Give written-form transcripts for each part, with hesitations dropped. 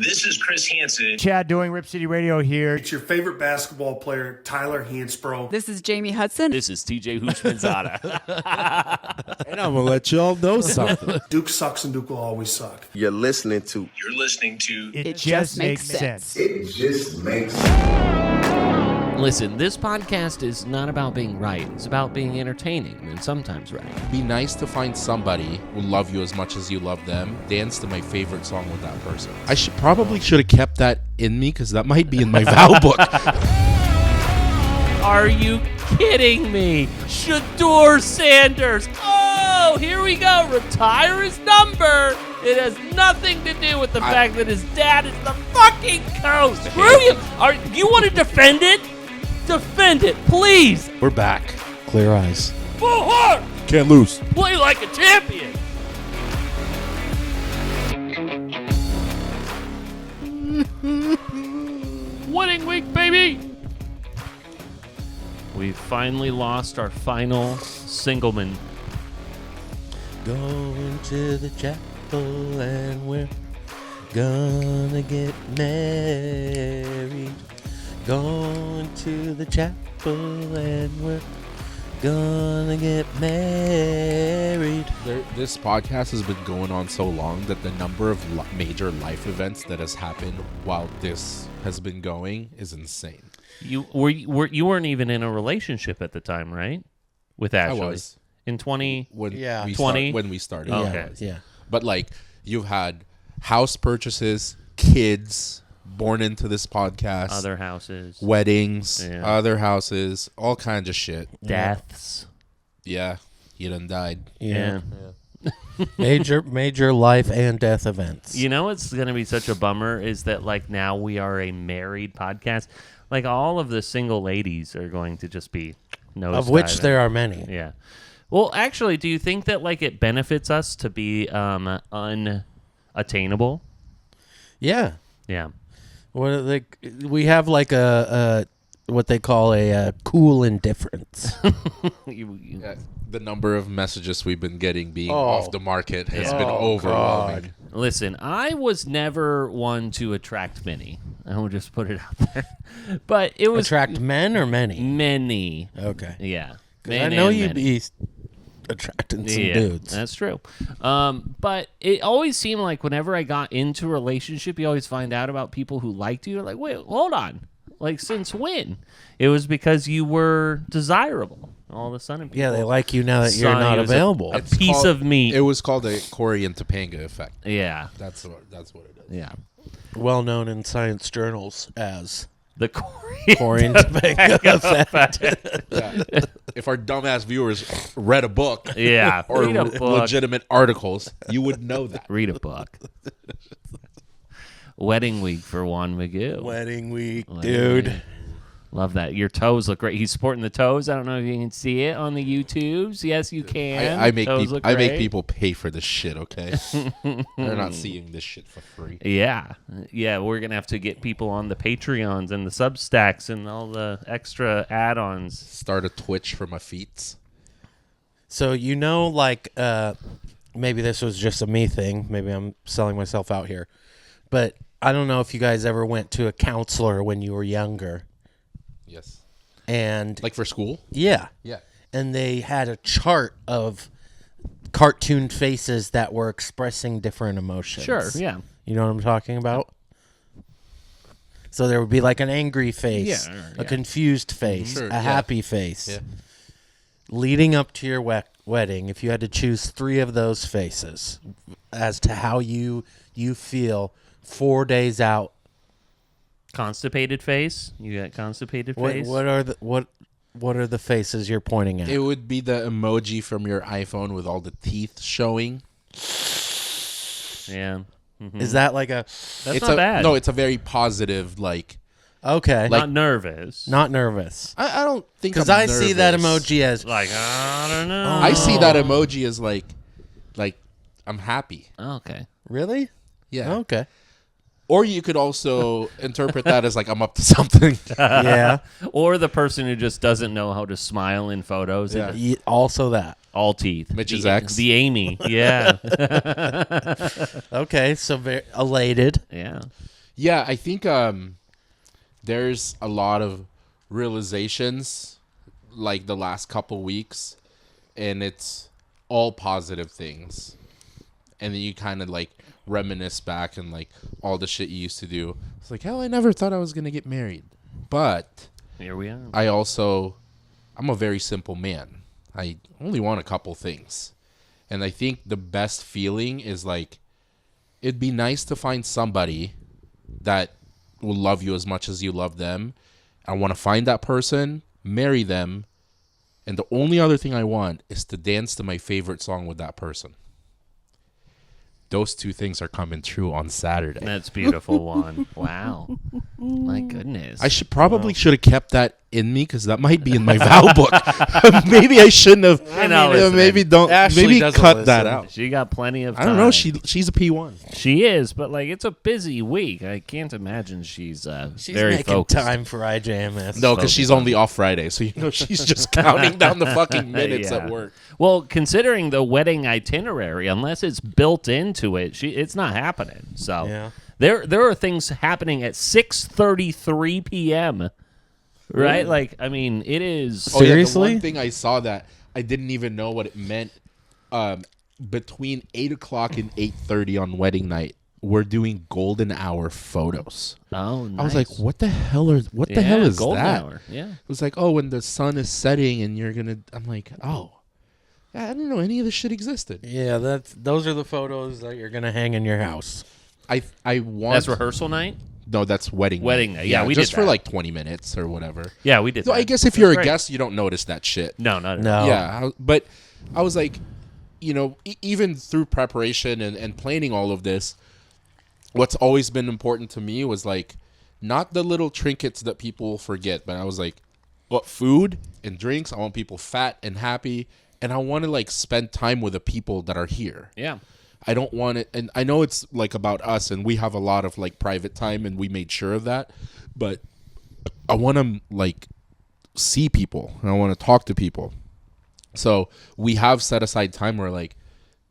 This is Chris Hansen. Chad doing Rip City Radio here. It's your favorite basketball player, Tyler Hansbrough. This is Jamie Hudson. This is TJ Hoochmanzada. And I'm going to let y'all know something. Duke sucks and Duke will always suck. You're listening to It Just Makes Sense. It Just Makes Sense. Listen, this podcast is not about being right. It's about being entertaining and sometimes right. Be nice to find somebody who love you as much as you love them. Dance to my favorite song with that person. I probably should have kept that in me because that might be in my vow book. Are you kidding me? Shedeur Sanders. Oh, here we go. Retire his number. It has nothing to do with the fact that his dad is the fucking coach. Screw you. You want to defend it? Defend it, please. We're back. Clear eyes. Full heart. Can't lose. Play like a champion. Winning week, baby. We finally lost our final singleman. Going to the chapel and we're gonna get married. Going to the chapel and we're gonna get married. This podcast has been going on so long that the number of major life events that has happened while this has been going is insane. You weren't even in a relationship at the time, right? With Ashley. I was. In 20... When Yeah. we 20? when we started. Oh, okay. Yeah. But like you've had house purchases, kids born into this podcast, Other houses. weddings, Yeah. other houses, all kinds of shit. Deaths. Yeah, you done died. Yeah. Major life and death events. You know what's going to be such a bummer is that like now we are a married podcast. Like all of the single ladies are going to just be of which nosediving. there are many. Yeah. Well, actually, do you think that like it benefits us to be unattainable? Yeah. Yeah. We have like a what they call a cool indifference. The number of messages we've been getting being off the market has been overwhelming. God. Listen, I was never one to attract many. I will just put it out there. But it was Attract men or many? many. Okay. Yeah. I know you'd be attracting some dudes. That's true. But it always seemed like whenever I got into a relationship, you always find out about people who liked you. You're like, wait, hold on. Like, since when? It was because you were desirable. All of a sudden, people They like you now that you're saw not you as available. A piece of meat. It was called a Corey and Topanga effect. Yeah. That's what it is. Yeah. Well known in science journals as The Corey and Topanga effect. Yeah. If our dumbass viewers read a book, Yeah. or Read a book. legitimate articles, you would know that. Read a book. Wedding week for Juan Miguel. Wedding week, Wedding dude. week. Love that. Your toes look great. He's sporting the toes. I don't know if you can see it on the YouTubes. Yes, you can. I make Toes look I make great. people pay for this shit, okay? They're not seeing this shit for free. Yeah. Yeah, we're going to have to get people on the Patreons and the Substacks and all the extra add-ons. Start a Twitch for my feets. So maybe this was just a me thing. Maybe I'm selling myself out here. But I don't know if you guys ever went to a counselor when you were younger. Yes. And Like for school? yeah. Yeah. And they had a chart of cartoon faces that were expressing different emotions. Sure, yeah. You know what I'm talking about? So there would be like an angry face, Yeah. a confused face, Sure, a yeah. happy face. Yeah. Leading up to your wedding, if you had to choose 3 of those faces as to how you feel 4 days out, Constipated face? You got constipated face? what are the faces you're pointing at? It would be the emoji from your iPhone with all the teeth showing. Yeah. Mhm. Is that like a... That's not bad. No, it's a very positive, like... Okay. Not nervous. Not nervous. I don't think Because I see that emoji as... Like, I don't know. I see that emoji as like I'm happy. Okay. Really? Yeah. Okay. Or you could also interpret that as like I'm up to something. Yeah. Or the person who just doesn't know how to smile in photos. Yeah. Also that. All teeth. Mitch's the, ex. The Amy. Yeah. Okay, so very elated. Yeah. Yeah, I think there's a lot of realizations like the last couple weeks, and it's all positive things. And then you kind of like reminisce back and like all the shit you used to do. It's like, hell, I never thought I was going to get married. But Here we are. I'm a very simple man. I only want a couple things. And I think the best feeling is like, it'd be nice to find somebody that will love you as much as you love them. I want to find that person, marry them, and the only other thing I want is to dance to my favorite song with that person. Those two things are coming true on Saturday. That's beautiful one. Wow. My goodness. I should have kept that in me because that might be in my vow book. Maybe I shouldn't have. Maybe don't. Ashley maybe doesn't cut listen. that out. She got plenty of time. I don't know. She's a P1. She is, but like it's a busy week. I can't imagine she's very making focused. time for IJMS. No, because she's only off Friday, so she's just counting down the fucking minutes at work. Well, considering the wedding itinerary, unless it's built into it, it's not happening. So Yeah. there are things happening at 6:33 p.m. Right? Like, I mean, it is. Seriously? The one thing I saw that I didn't even know what it meant. Between 8 o'clock and 8:30 on wedding night, we're doing golden hour photos. Oh, nice. I was like, what the hell is golden that? hour. Yeah. It was like, oh, when the sun is setting and you're gonna. I'm like, oh, yeah, I didn't know any of this shit existed. Yeah, those are the photos that you're gonna hang in your house. I want. That's rehearsal night? No, that's wedding. Wedding night. Yeah, we just did for that. like 20 minutes or whatever. Yeah, we did So that. I guess if you're a great. guest, you don't notice that shit. No, not at No. all. Yeah, but I was like, even through preparation and planning all of this, what's always been important to me was like, not the little trinkets that people forget, but I was like, what food and drinks? I want people fat and happy, and I want to like spend time with the people that are here. Yeah. I don't want it, and I know it's like about us, and we have a lot of like private time, and we made sure of that. But I want to like see people, and I want to talk to people. So we have set aside time where like,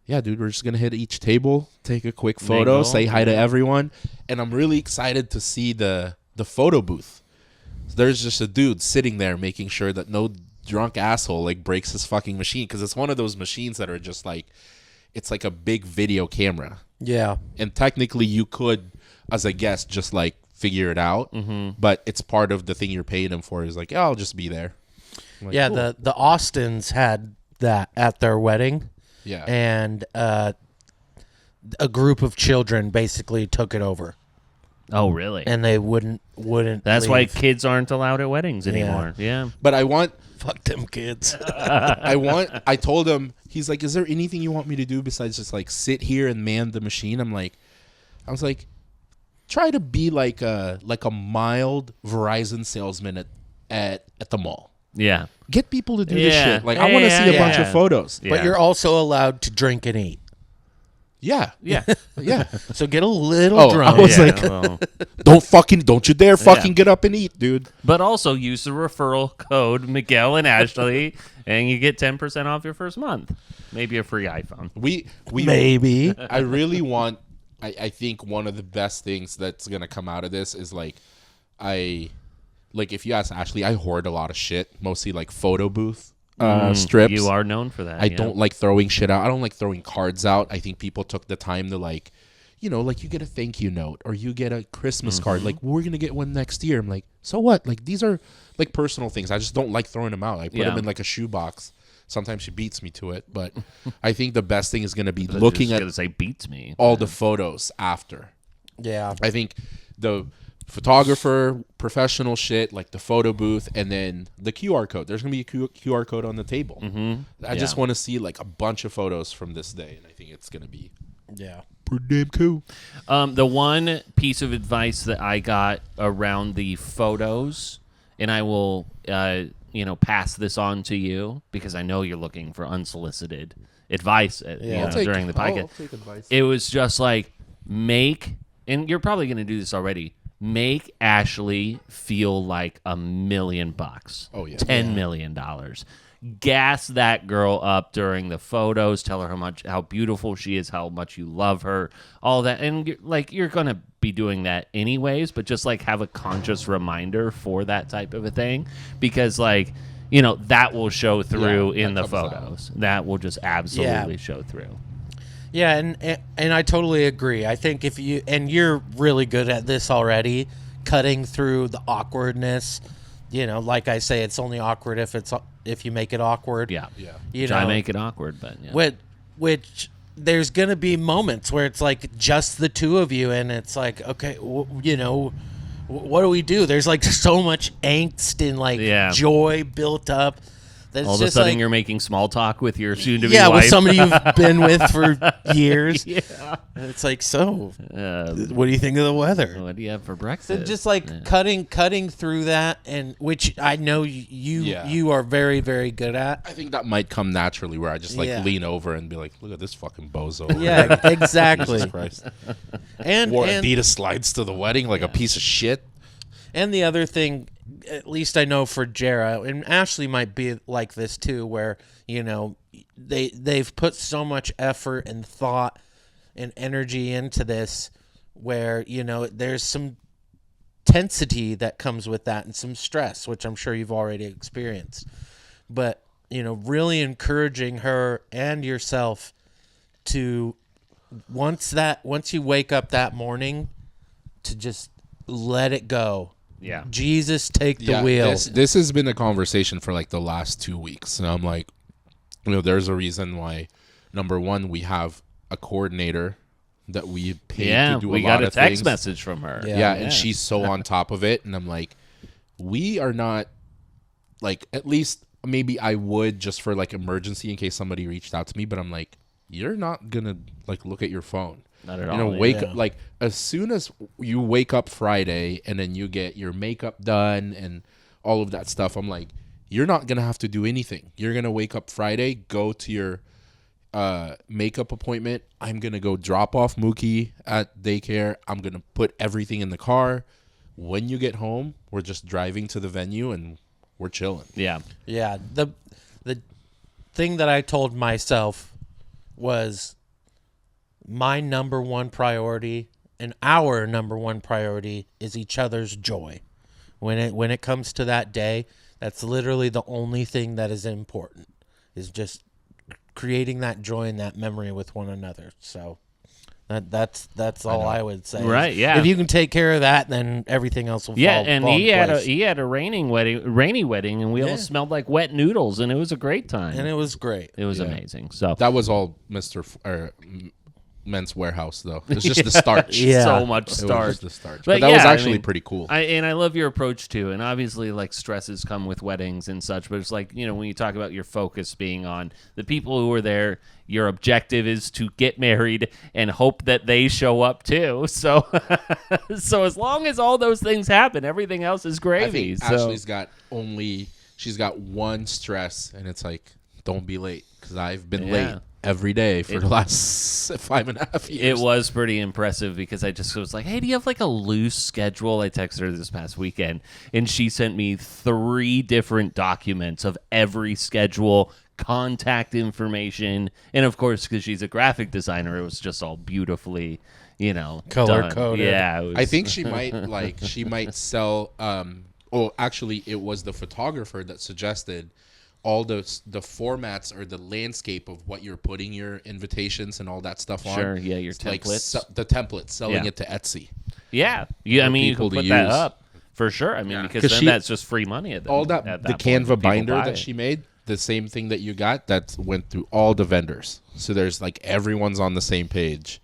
yeah, dude, we're just gonna hit each table, take a quick photo, Mingle. say hi to everyone, and I'm really excited to see the photo booth. There's just a dude sitting there making sure that no drunk asshole like breaks his fucking machine, because it's one of those machines that are just like. It's like a big video camera. Yeah. And technically you could, as a guest, just like figure it out. Mm-hmm. But it's part of the thing you're paying them for is like, yeah, I'll just be there. I'm like, Yeah, cool. the Austins had that at their wedding. Yeah. And a group of children basically took it over. Oh, really? And they wouldn't That's why leave. kids aren't allowed at weddings anymore. Yeah. But I want, Fuck them kids. I told him, he's like, is there anything you want me to do besides just like sit here and man the machine? I was like, try to be like a mild Verizon salesman at the mall. Yeah. Get people to do this Yeah. shit. Like, I want to see a bunch of yeah. photos. Yeah. But you're also allowed to drink and eat. Yeah. Yeah. Yeah. So get a little Oh, drunk. I was Yeah, like, well, don't you dare fucking get up and eat, dude. but also use the referral code Miguel and Ashley, and you get 10% off your first month. Maybe a free iPhone. We Maybe. I really want. I think one of the best things that's gonna come out of this is like, if you ask Ashley, I hoard a lot of shit, mostly like photo booth strips. You are known for that. I don't like throwing shit out. I don't like throwing cards out. I think people took the time to like, like you get a thank you note or you get a Christmas card. Like, we're going to get one next year. I'm like, so what? Like, these are like personal things. I just don't like throwing them out. I put them in like a shoebox. Sometimes she beats me to it. But I think the best thing is going to be looking at going to say beats me. all the photos after. Yeah. I think the photographer, professional shit, like the photo booth, and then the QR code. There's going to be a QR code on the table. Mm-hmm. I just want to see like a bunch of photos from this day, and I think it's going to be pretty damn cool. The one piece of advice that I got around the photos, and I will, pass this on to you because I know you're looking for unsolicited advice during the podcast. I'll take advice. It was just like and you're probably going to do this already, make Ashley feel like $1 million. Oh, yeah. $10 million. gas that girl up during the photos. Tell her how beautiful she is, how much you love her, all that. And you're going to be doing that anyways, but just like have a conscious reminder for that type of a thing, because like, you know, that will show through in the photos. That will just absolutely show through. Yeah, and I totally agree. I think if you're really good at this already, cutting through the awkwardness. You know, like I say, it's only awkward if you make it awkward. Yeah. You Try know, make it awkward, but yeah. Which there's gonna be moments where it's like just the two of you, and it's like, okay, you know, what do we do? There's like so much angst and like joy built up. All of a sudden, you're making small talk with your soon-to-be wife. with somebody you've been with for years. Yeah. And it's like, so, what do you think of the weather? What do you have for breakfast? So just like cutting through that, and which I know you are very, very good at. I think that might come naturally, where I just like lean over and be like, "Look at this fucking bozo." Yeah, exactly. Jesus Christ. And wore Adidas slides to the wedding like a piece of shit. And the other thing, at least I know for Jara, and Ashley might be like this too, where, you know, they've put so much effort and thought and energy into this, where, you know, there's some tensity that comes with that and some stress, which I'm sure you've already experienced. But, you know, really encouraging her and yourself to, once you wake up that morning, to just let it go. Yeah. Jesus, take the wheel. This has been a conversation for like the last 2 weeks. And I'm like, you know, there's a reason why, number one, we have a coordinator that we paid to do a lot of things. we got a text message from her. Yeah, and she's so on top of it. And I'm like, we are not, like, at least maybe I would just for like emergency in case somebody reached out to me. But I'm like, you're not going to like look at your phone. Not at all. You know, wake up, like as soon as you wake up Friday and then you get your makeup done and all of that stuff, I'm like, you're not going to have to do anything. You're going to wake up Friday, go to your makeup appointment. I'm going to go drop off Mookie at daycare. I'm going to put everything in the car. When you get home, we're just driving to the venue and we're chilling. Yeah. Yeah. The thing that I told myself was, my number one priority and our number one priority is each other's joy. When it comes to that day, that's literally the only thing that is important, is just creating that joy and that memory with one another. So that's all I would say. Right, yeah. If you can take care of that, then everything else will fall and he in had place. he had a rainy wedding, and we all smelled like wet noodles, and it was a great time. And it was great. It was amazing. So that was all Men's Warehouse, though. It's just the starch. So much It was starch. just the starch. But that was actually pretty cool. I love your approach too. And obviously, like, stresses come with weddings and such. But it's like, you know, when you talk about your focus being on the people who are there, your objective is to get married and hope that they show up too. So, so as long as all those things happen, everything else is gravy. I think Ashley's got one stress, and it's like, don't be late, because I've been late every day for the last 5.5 years. It was pretty impressive, because I just was like, hey, do you have like a loose schedule? I texted her this past weekend, and she sent me 3 different documents of every schedule, contact information, and of course, because she's a graphic designer, it was just all beautifully, you know, color done. coded. Yeah, I think she might sell. Actually, it was the photographer that suggested all the formats or the landscape of what you're putting your invitations and all that stuff on. Sure, yeah, your Like templates. the templates, selling it to Etsy. Yeah, I mean, you can people put to that use. up for sure. I mean, because then that's just free money at that. All that, at the that point Canva when people binder buy that it. she made, the same thing that you got, that went through all the vendors. So there's like everyone's on the same page.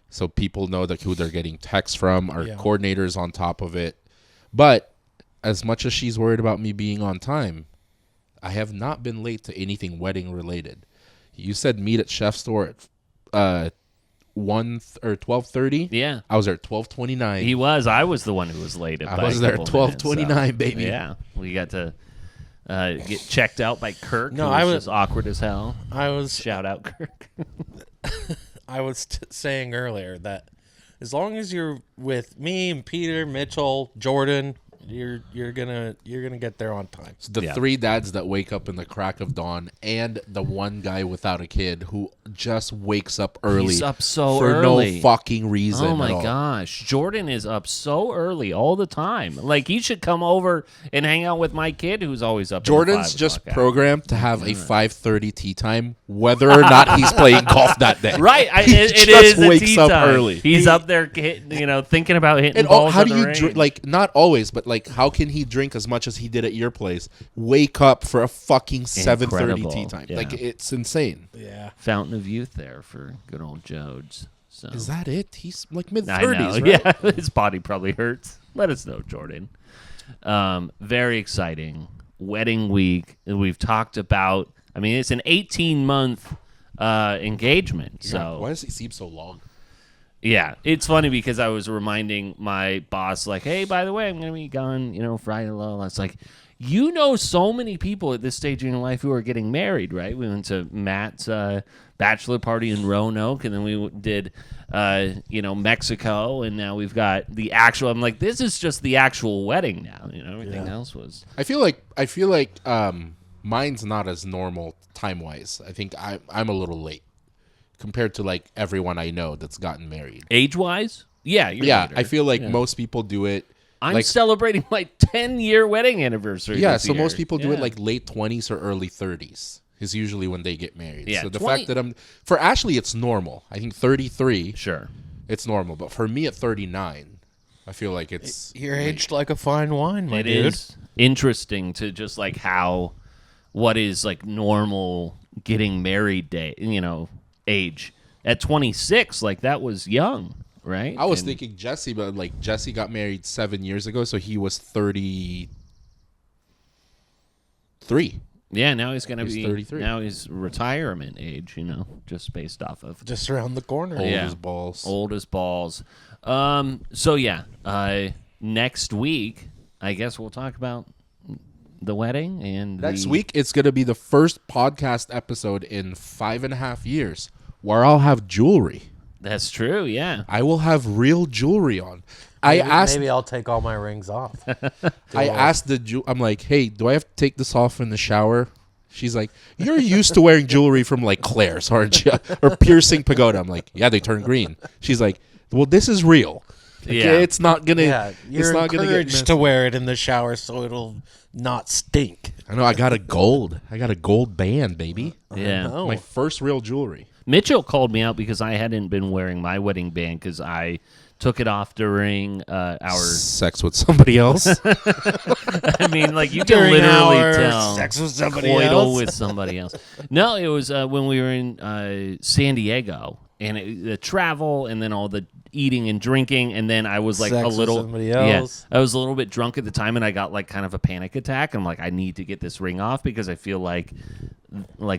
So people know who they're getting texts from. Our coordinators on top of it. But as much as she's worried about me being on time, I have not been late to anything wedding related. You said meet at Chef's Store at 1 or 12:30. Yeah, I was there at 12:29. He was. I was the one who was late. I was there at 12:29, baby. Yeah, we got to get checked out by Kirk. No, who I was just awkward as hell. Shout out Kirk. I was saying earlier that as long as you're with me and Peter, Mitchell, Jordan, You're gonna get there on time. The three dads that wake up in the crack of dawn, and the one guy without a kid who just wakes up early. He's up so for early. no fucking reason. Oh my at all. gosh, Jordan is up so early all the time. Like he should come over and hang out with my kid, who's always up. Jordan's at just 5 o'clock hour. programmed to have a 5:30 tea time, whether or not he's playing golf that day. Right, it just is a wakes tea up time. early. He's up there, thinking about hitting And balls. how in do the you range. drink? Like, not always, but like, how can he drink as much as he did at your place? Wake up for a fucking 7:30 Incredible. tea time. Yeah. Like, it's insane. Yeah. Fountain of youth there for good old Jodes. So Is that it? He's like mid I know. 30s, right? Yeah, his body probably hurts. Let us know, Jordan. Very exciting wedding week. We've talked about. I mean, it's an 18-month engagement. So Why does it seem so long? yeah, it's funny because I was reminding my boss, like, hey, by the way, I'm going to be gone, Friday. Blah. It's like, so many people at this stage in your life who are getting married, right? We went to Matt's bachelor party in Roanoke, and then we did, Mexico, and now we've got the actual. I'm like, this is just the actual wedding now. Everything else was. I feel like mine's not as normal time-wise. I think I'm a little late compared to like everyone I know that's gotten married. Age-wise? Yeah, you're later. I feel like most people do it. I'm like, celebrating my 10-year wedding anniversary. yeah, this so year. most people do it Yeah. like late 20s or early 30s is usually when they get married. Yeah, so the 20 fact that for Ashley, it's normal. I think 33, Sure. it's normal. But for me at 39, I feel like it's You're aged like a fine wine, my It dude. is interesting to just like what is like normal getting married day, age. At 26, like that was young, right? I was thinking Jesse, but like Jesse got married 7 years ago, so he was 33. Yeah, now he's going to He's be 33. Now he's retirement age, just based off of Just around the corner. Old Yeah. as balls. old as balls. So yeah, next week, I guess we'll talk about the wedding and Next week, it's going to be the first podcast episode in 5.5 years where I'll have jewelry. That's true. Yeah. I will have real jewelry on. Maybe I'll take all my rings off. I asked I'm like, hey, do I have to take this off in the shower? She's like, you're used to wearing jewelry from like Claire's, aren't you? Or Piercing Pagoda. I'm like, yeah, they turn green. She's like, well, this is real. Like, Yeah. It's not going to, Yeah, it's you're not going to get encouraged messed. to wear it in the shower so it'll not stink. I know, I got a gold band, baby. Yeah. Oh, My first real jewelry. Mitchell called me out because I hadn't been wearing my wedding band because I took it off during our. Sex with somebody else. I mean, like you can During literally our tell sex with somebody coital else. with somebody else. No, it was when we were in San Diego and the travel and then all the eating and drinking and then I was like Sex a with little somebody else. I was a little bit drunk at the time and I got like kind of a panic attack. I'm like, I need to get this ring off because I feel like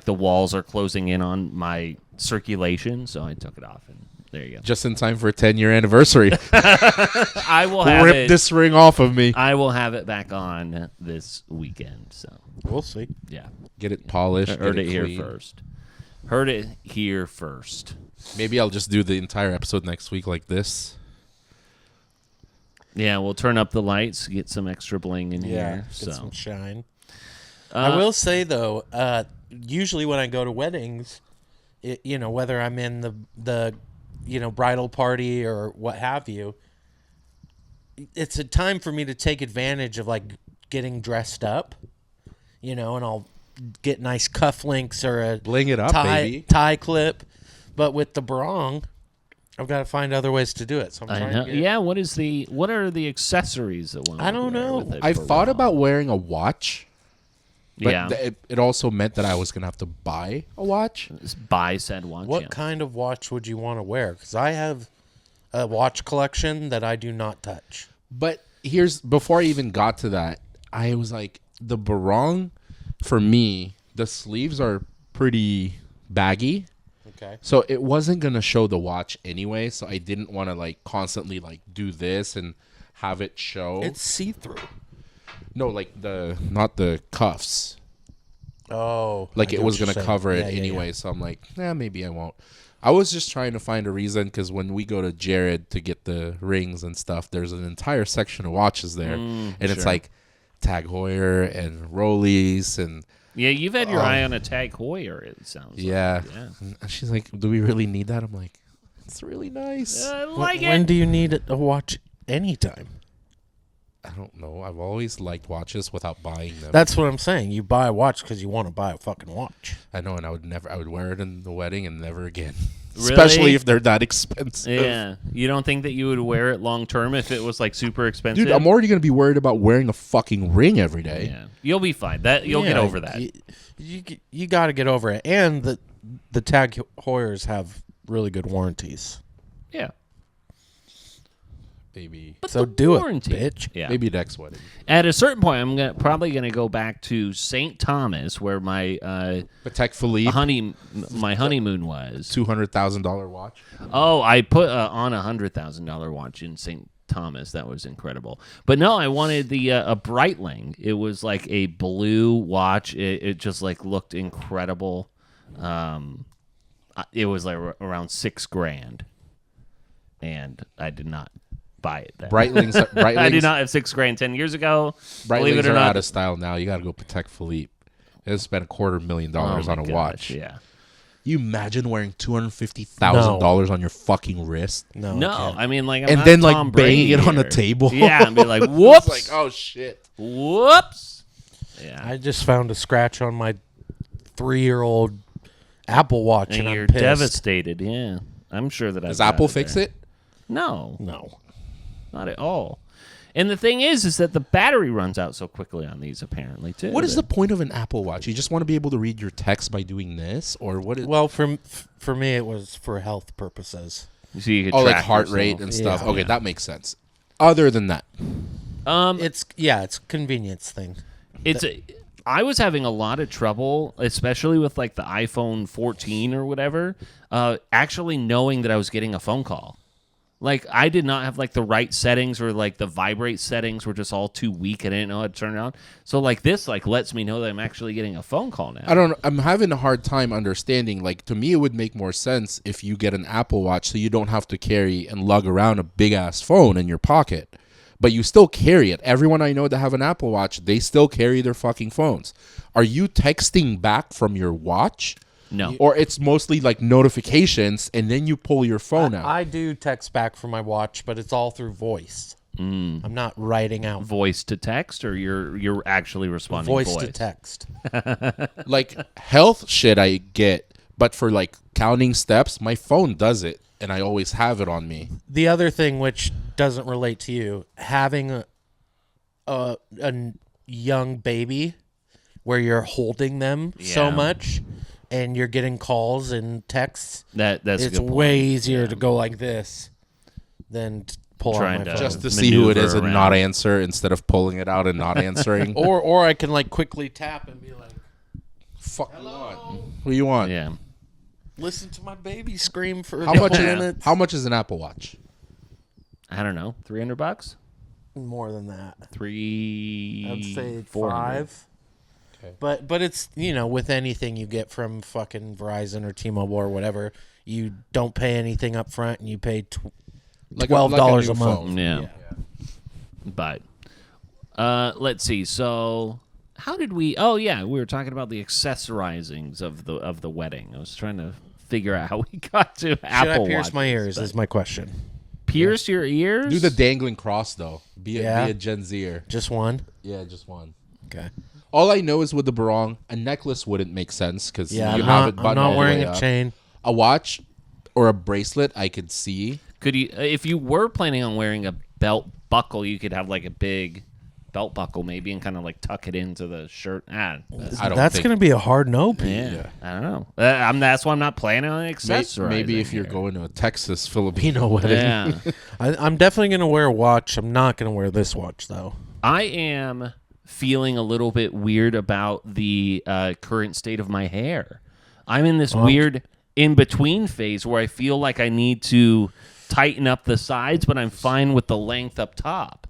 the walls are closing in on my circulation. So I took it off and there you go. Just in time for a 10-year anniversary. I will have Rip it. this ring off of me. I will have it back on this weekend. So We'll see. yeah, Get it polished. heard get it here clean. first. Heard it here first. Maybe I'll just do the entire episode next week like this. Yeah, we'll turn up the lights, get some extra bling in Yeah, here. get So some shine. I will say though, usually when I go to weddings, whether I'm in the bridal party or what have you, it's a time for me to take advantage of like getting dressed up, and I'll get nice cufflinks or a Bling it up, baby. tie clip. But with the barong, I've got to find other ways to do it. So I'm I trying know. to get, Yeah, what are the accessories that one? I don't would wear know. with it I for thought wrong? about wearing a watch, but yeah, it also meant that I was going to have to buy a watch. Just buy said watch. What yeah. kind of watch would you want to wear? Because I have a watch collection that I do not touch. But before I even got to that, I was like, the barong, for me, the sleeves are pretty baggy. Okay. So it wasn't going to show the watch anyway, so I didn't want to like constantly like do this and have it show. It's see-through. No, like not the cuffs. Oh. Like I it get was what you're going to saying. cover it Yeah, yeah, anyway, yeah. so I'm like, maybe I won't. I was just trying to find a reason because when we go to Jared to get the rings and stuff, there's an entire section of watches there, and it's like Tag Heuer and Rollies and. Yeah, you've had your eye on a Tag Heuer, it sounds like. Yeah. And she's like, do we really need that? I'm like, it's really nice. I like When it. do you need a watch anytime? I don't know. I've always liked watches without buying them. That's what I'm saying. You buy a watch because you want to buy a fucking watch. I know, and I would wear it in the wedding and never again. Really? Especially if they're that expensive. Yeah. You don't think that you would wear it long term if it was like super expensive? Dude, I'm already going to be worried about wearing a fucking ring every day. Yeah. You'll be fine. You'll get over that. You got to get over it. And the Tag Heuers have really good warranties. Yeah. Maybe. But So the do it, warranty. bitch. Yeah. Maybe next wedding. At a certain point, I'm probably going to go back to St. Thomas, where my Patek Philippe, my honeymoon was. $200,000 watch. Oh, I put on $100,000 watch in St. Thomas. That was incredible. But no, I wanted the a Breitling. It was like a blue watch. It just like looked incredible. It was like around $6,000, and I did not buy it then. Breitling's I did not have $6,000 10 years ago. Believe it Breitlings or are not. out of style now. You got to go Patek Philippe. They spent $250,000 Oh my on a gosh, watch. Yeah. You imagine wearing $250,000 on your fucking wrist? No. No, I mean like, I'm And not then, like, Tom banging Brady it on the here. table. Yeah, and be like, whoops, It's like, oh shit. whoops. Yeah, I just found a scratch on my 3-year-old Apple Watch, and and you're I'm pissed. devastated. Yeah, I'm sure that. Does Apple fix it? No, No. not at all. And the thing is that the battery runs out so quickly on these, apparently too. What is the point of an Apple Watch? You just want to be able to read your text by doing this, or what? Well, for me, it was for health purposes. So you could like track heart yourself. rate and stuff. Yeah. Okay, that makes sense. Other than that, It's a convenience thing. I was having a lot of trouble, especially with like the iPhone 14 or whatever, actually knowing that I was getting a phone call. Like, I did not have like the right settings, or like the vibrate settings were just all too weak. I didn't know how to turn it on. So like this like lets me know that I'm actually getting a phone call now. I don't know. I'm having a hard time understanding. Like, to me, it would make more sense if you get an Apple Watch so you don't have to carry and lug around a big ass phone in your pocket. But you still carry it. Everyone I know that have an Apple Watch, they still carry their fucking phones. Are you texting back from your watch? No. Or it's mostly like notifications, and then you pull your phone out. I do text back from my watch, but it's all through voice. I'm not writing out Voice to text, or you're actually responding voice to text. Like, health shit I get, but for like counting steps, my phone does it, and I always have it on me. The other thing, which doesn't relate to you, having a young baby where you're holding them so Yeah. much and you're getting calls and texts, That's a it's good point. way easier to go like this than to pull Trying out my to- phone. Just to see who it is maneuver and not around. answer instead of pulling it out and not answering. or I can like quickly tap and be like, Fuck you want? What do you want? Yeah. listen to my baby scream for How a much? couple minutes. How much is an Apple Watch? I don't know, $300, More than that. I'd I'd say 400. 5. Okay. But it's, with anything you get from fucking Verizon or T-Mobile or whatever, you don't pay anything up front and you pay $12 a new month. phone. Yeah. But let's see. So how did we? Oh yeah, we were talking about the accessorizings of the wedding. I was trying to figure out how we got to Should Apple I pierce Watches, my ears? but- Is my question. Pierce your ears? Do the dangling cross though. Be a Gen Zer. Just one? Yeah, just one. Okay. All I know is with the barong, a necklace wouldn't make sense because Yeah, you I'm have not, it buttoned I'm all not the wearing way a up. chain. A watch or a bracelet, I could see. Could you, if you were planning on wearing a belt buckle, you could have like a big belt buckle maybe and kind of like tuck it into the shirt. I don't That's think. going to be a hard no, Pete. Yeah, I don't know. That's why I'm not planning on accessorizing. Maybe if you're here. going to a Texas Filipino wedding. Yeah. I'm definitely going to wear a watch. I'm not going to wear this watch, though. I am feeling a little bit weird about the current state of my hair. I'm in this weird in-between phase where I feel like I need to tighten up the sides, but I'm fine with the length up top.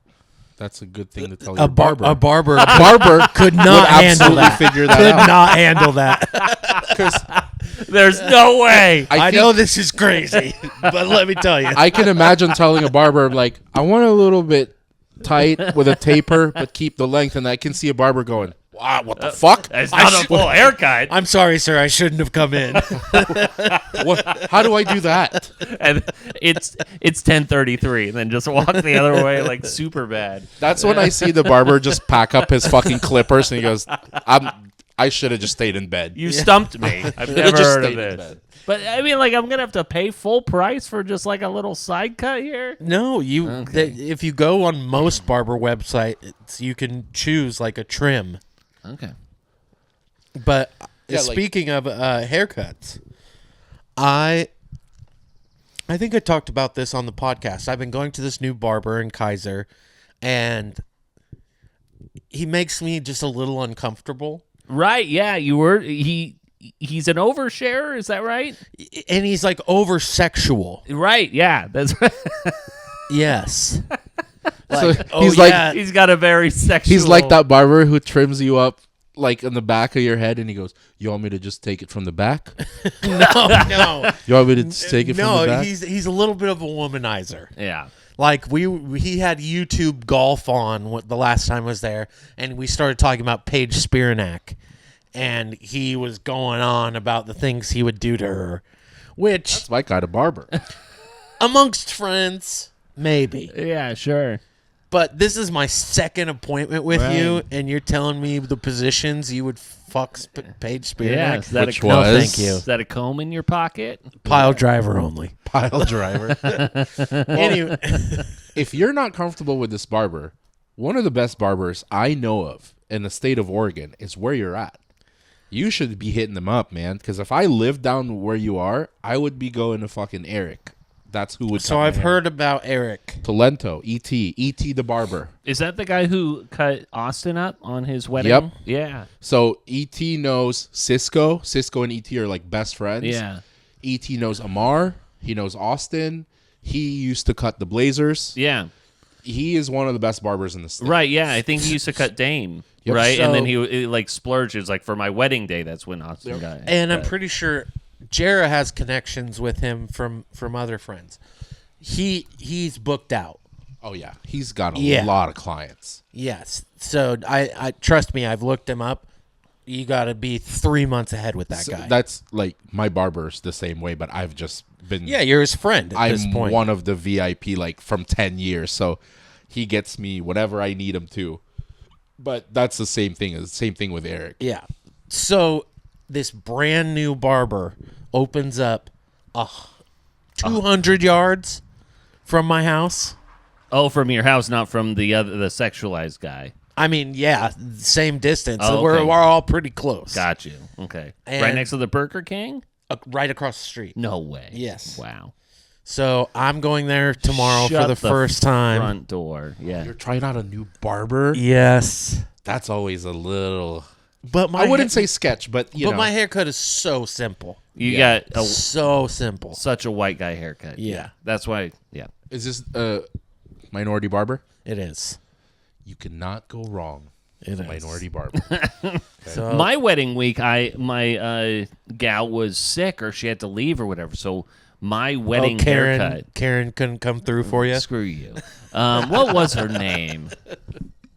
That's a good thing to tell your barber. A barber barber could not would handle absolutely that. figure that Could out. not handle that. There's no way. I know this is crazy, but let me tell you. I can imagine telling a barber, like, I want a little bit tight with a taper, but keep the length. And I can see a barber going, wow, what the fuck? It's not a full haircut. I'm sorry, sir. I shouldn't have come in. How do I do that? And it's 10:33, and then just walk the other way like super bad. That's when I see the barber just pack up his fucking clippers and he goes, I should have just stayed in bed. You stumped me. I've never Just heard of stayed in this. bed. But I mean, like, I'm gonna have to pay full price for just like a little side cut here. No, if you go on most barber websites, you can choose like a trim. Okay. But Yeah, speaking of haircuts, I think I talked about this on the podcast. I've been going to this new barber in Kaiser, and he makes me just a little uncomfortable. Right? Yeah, you were. He's an oversharer. Is that right? And he's like over sexual. Right. Yeah. That's right. Yes. So oh, he's yeah. like He's got a very sexual. he's like that barber who trims you up like in the back of your head, and he goes, "You want me to just take it from the back? No. You want me to just take it from the No, back?" he's a little bit of a womanizer. Yeah. Like he had YouTube golf on the last time I was there, and we started talking about Paige Spiranak, and he was going on about the things he would do to her, which That's my kind of barber. amongst friends, maybe. Yeah. Sure. But this is my second appointment with you, and you're telling me the positions you would fuck Paige Spiranak? Yeah. Is that Which a was? No, thank you. Is that a comb in your pocket? Pile driver only. Pile driver. Anyway, If you're not comfortable with this barber, one of the best barbers I know of in the state of Oregon is where you're at. You should be hitting them up, man. Because if I lived down where you are, I would be going to fucking Eric. That's who would. so cut my I've hair. heard about Eric. Tolento, E.T. the barber. Is that the guy who cut Austin up on his wedding? Yep. Yeah. So E.T. knows Cisco. Cisco and E.T. are like best friends. Yeah. E.T. knows Amar. He knows Austin. He used to cut the Blazers. Yeah. He is one of the best barbers in the state. Right. Yeah. I think he used to cut Dame. Yep. Right. And then So- he like splurges like for my wedding day. That's when Austin got it. And I'm pretty sure Jara has connections with him from other friends. He's booked out. Oh, yeah. He's got a Yeah. lot of clients. Yes. So I trust me, I've looked him up. You got to be 3 months ahead with that So guy. that's like my barber's the same way, but I've just been. Yeah, you're his friend at this I'm point. one of the VIP like from 10 years. So he gets me whatever I need him to. But that's the same thing. It's the same thing with Eric. Yeah. So this brand new barber opens up 200 yards from my house. Oh, from your house, not from the sexualized guy. I mean, yeah, same distance. Oh, We're okay. all pretty close. Got you. Okay. And- right next to the Burger King? Right across the street. No way. Yes. Wow. So I'm going there tomorrow Shut for the first time. Front door. Yeah. You're trying out a new barber? Yes. That's always a little. But I wouldn't say sketch, but you But know. my haircut is so simple. You Yeah. got So simple. such a white guy haircut. Yeah. That's why. Yeah. Is this a minority barber? It is. You cannot go wrong. It with a is. minority barber. So My wedding week, my gal was sick or she had to leave or whatever. So my wedding Karen, haircut. Karen couldn't come through for you. Screw you. What was her name?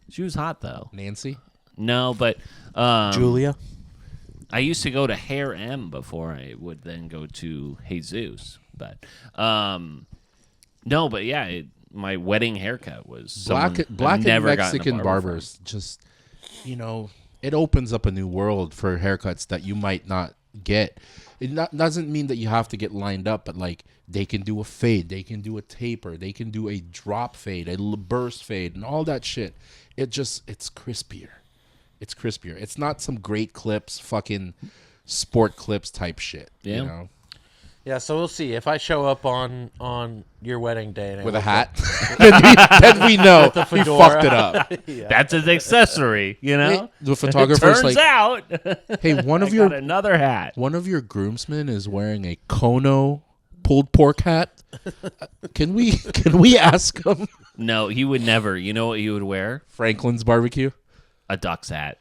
She was hot though. Nancy? No, but Julia. I used to go to Hair M before I would then go to Jesus. But no, but yeah, my wedding haircut was someone Black I've never and gotten a Mexican barber barbers just, you know, it opens up a new world for haircuts that you might not get. It doesn't mean that you have to get lined up, but like they can do a fade, they can do a taper, they can do a drop fade, a burst fade, and all that shit. It's crispier. It's crispier. It's not some great clips, fucking sport clips type shit. Yeah. You know, Yeah, so we'll see if I show up on your wedding day and I with a look hat, then we know With a he fedora. fucked it up. That's his accessory, you know. The photographer's Turns like, out, hey, one I of your got another hat. One of your groomsmen is wearing a Kono pulled pork hat. Can we ask him? No, he would never. You know what he would wear? Franklin's barbecue. A duck's hat.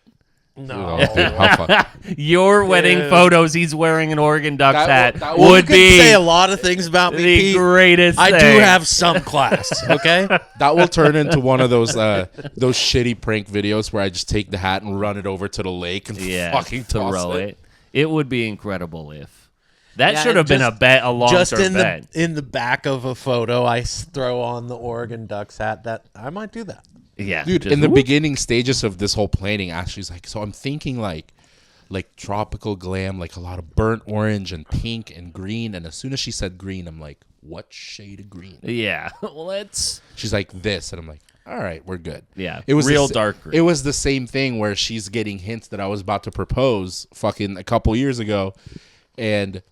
No. Dude, how fun. Your wedding photos, he's wearing an Oregon Ducks hat that would You could be say a lot of things about me, the Pete. greatest I thing. do have some class, okay? That will turn into one of those shitty prank videos where I just take the hat and run it over to the lake and fucking toss throw it. it. It would be incredible if that Yeah, should have been a just- bet, a Just long-term in bet. in the back of a photo, I throw on the Oregon Ducks hat. That I might do that. Yeah, Dude, just in the whoop. beginning stages of this whole planning, Ashley's like, so I'm thinking like tropical glam, like a lot of burnt orange and pink and green. And as soon as she said green, I'm like, what shade of green? Yeah, well, let's. She's like this, and I'm like, all right, we're good. Yeah, it was real the, dark green. It was the same thing where she's getting hints that I was about to propose fucking a couple years ago, and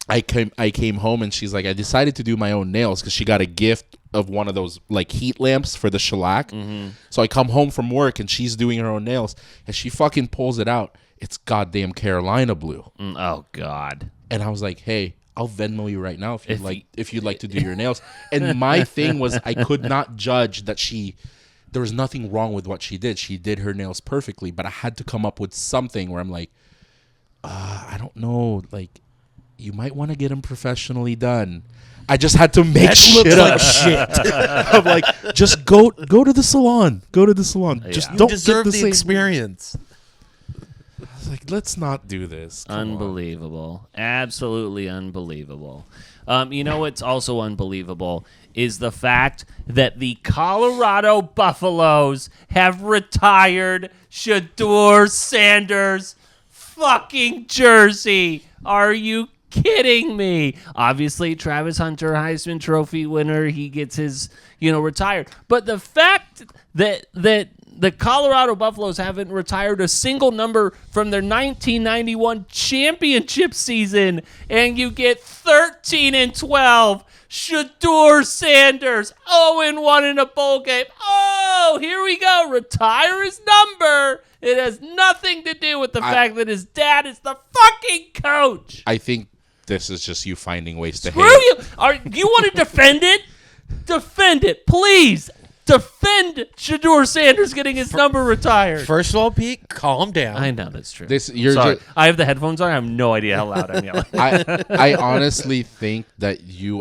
I came home and she's like, I decided to do my own nails because she got a gift of one of those like heat lamps for the shellac. Mm-hmm. So I come home from work and she's doing her own nails, and she fucking pulls it out. It's goddamn Carolina blue. Oh God. And I was like, hey, I'll Venmo you right now if you'd like to do your nails. And my thing was, I could not judge that there was nothing wrong with what she did. She did her nails perfectly, but I had to come up with something where I'm like, I don't know, like, you might want to get them professionally done. I just had to make shit up. I'm like, just go to the salon. Go to the salon. Just You don't deserve get the same experience. I was like, let's not do this. Come on. Unbelievable. Absolutely unbelievable. You know what's also unbelievable is the fact that the Colorado Buffaloes have retired Shedeur Sanders' fucking jersey. Are you kidding me? Obviously, Travis Hunter, Heisman Trophy winner, he gets his, retired. But the fact that the Colorado Buffaloes haven't retired a single number from their 1991 championship season, and you get 13-12. Shedeur Sanders, 0-1 in a bowl game. Oh, here we go. Retire his number. It has nothing to do with the fact that his dad is the fucking coach. I think this is just you finding ways to Screw hate. you. You want to defend it? Defend it, please. Defend Shedeur Sanders getting his number retired. First of all, Pete, calm down. I know that's true. You're Sorry, just, I have the headphones on. I have no idea how loud I'm yelling. I honestly think that you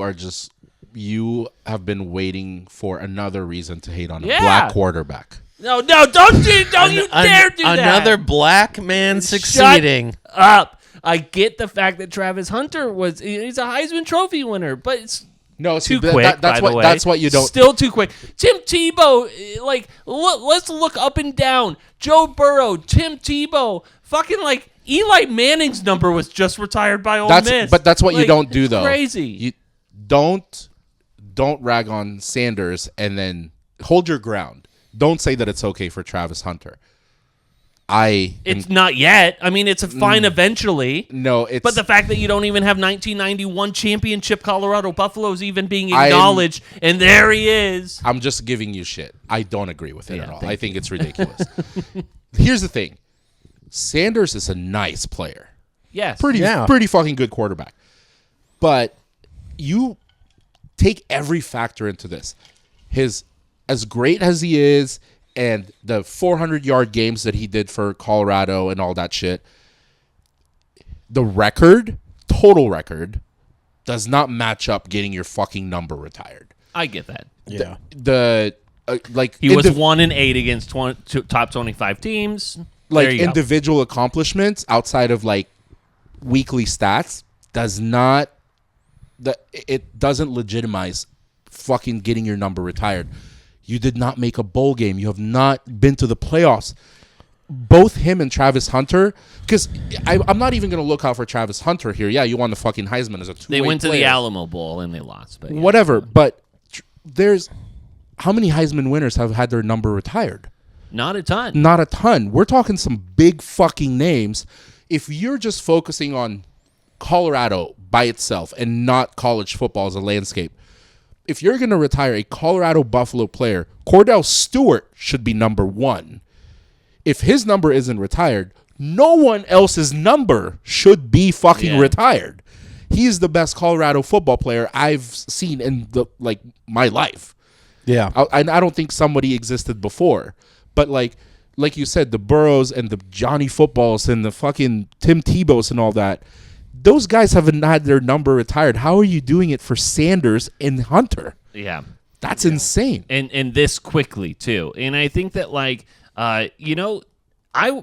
have been waiting for another reason to hate on a black quarterback. No, don't you dare do that. Another black man succeeding. Shut up. I get the fact that Travis Hunter he's a Heisman Trophy winner, but it's No, too quick. That's by the way. That's what you don't. Still too quick. Tim Tebow, let's look up and down. Joe Burrow, Tim Tebow, fucking Eli Manning's number was just retired by Ole Miss. But that's what you don't do, it's though. Crazy. You don't rag on Sanders and then hold your ground. Don't say that it's okay for Travis Hunter. It's not yet. I mean, it's fine eventually. No, it's. But the fact that you don't even have 1991 championship Colorado Buffaloes even being acknowledged, and there he is. I'm just giving you shit. I don't agree with it at all. thank I think it's ridiculous. Here's the thing. Sanders is a nice player. Yes. Pretty fucking good quarterback. But you take every factor into this. As great as he is, and the 400-yard games that he did for Colorado and all that shit, the total record, does not match up getting your fucking number retired. I get that. Yeah. He was 1-8 against top 25 teams. Like individual accomplishments outside of weekly stats it doesn't legitimize fucking getting your number retired. You did not make a bowl game. You have not been to the playoffs. Both him and Travis Hunter, because I'm not even going to look out for Travis Hunter here. Yeah, you won the fucking Heisman as a two-way They went to player. the Alamo Bowl and they lost. But Whatever, but there's how many Heisman winners have had their number retired? Not a ton. Not a ton. We're talking some big fucking names. If you're just focusing on Colorado by itself and not college football as a landscape, if you're going to retire a Colorado Buffalo player, Cordell Stewart should be number one. If his number isn't retired, no one else's number should be fucking retired. He's the best Colorado football player I've seen in my life. Yeah. I don't think somebody existed before. But like you said, the Burrows and the Johnny Footballs and the fucking Tim Tebow's and all that, those guys haven't had their number retired. How are you doing it for Sanders and Hunter? Yeah. That's insane. And this quickly, too. And I think that, like, I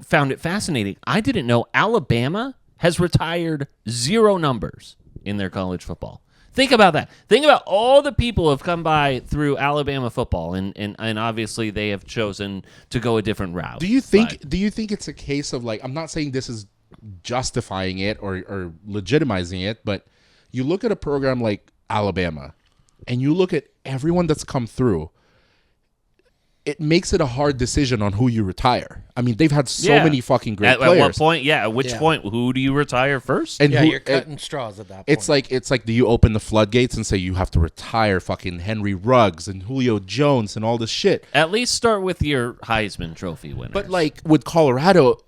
found it fascinating. I didn't know Alabama has retired 0 numbers in their college football. Think about that. Think about all the people who have come by through Alabama football, and obviously they have chosen to go a different route. Do you think it's a case of, like, I'm not saying this is justifying it or legitimizing it, but you look at a program like Alabama and you look at everyone that's come through, it makes it a hard decision on who you retire. I mean, they've had so many fucking great players. At what point? Yeah, at which point? Who do you retire first? And you're cutting straws at that point. It's like, do you open the floodgates and say you have to retire fucking Henry Ruggs and Julio Jones and all this shit? At least start with your Heisman Trophy winners. But like with Colorado,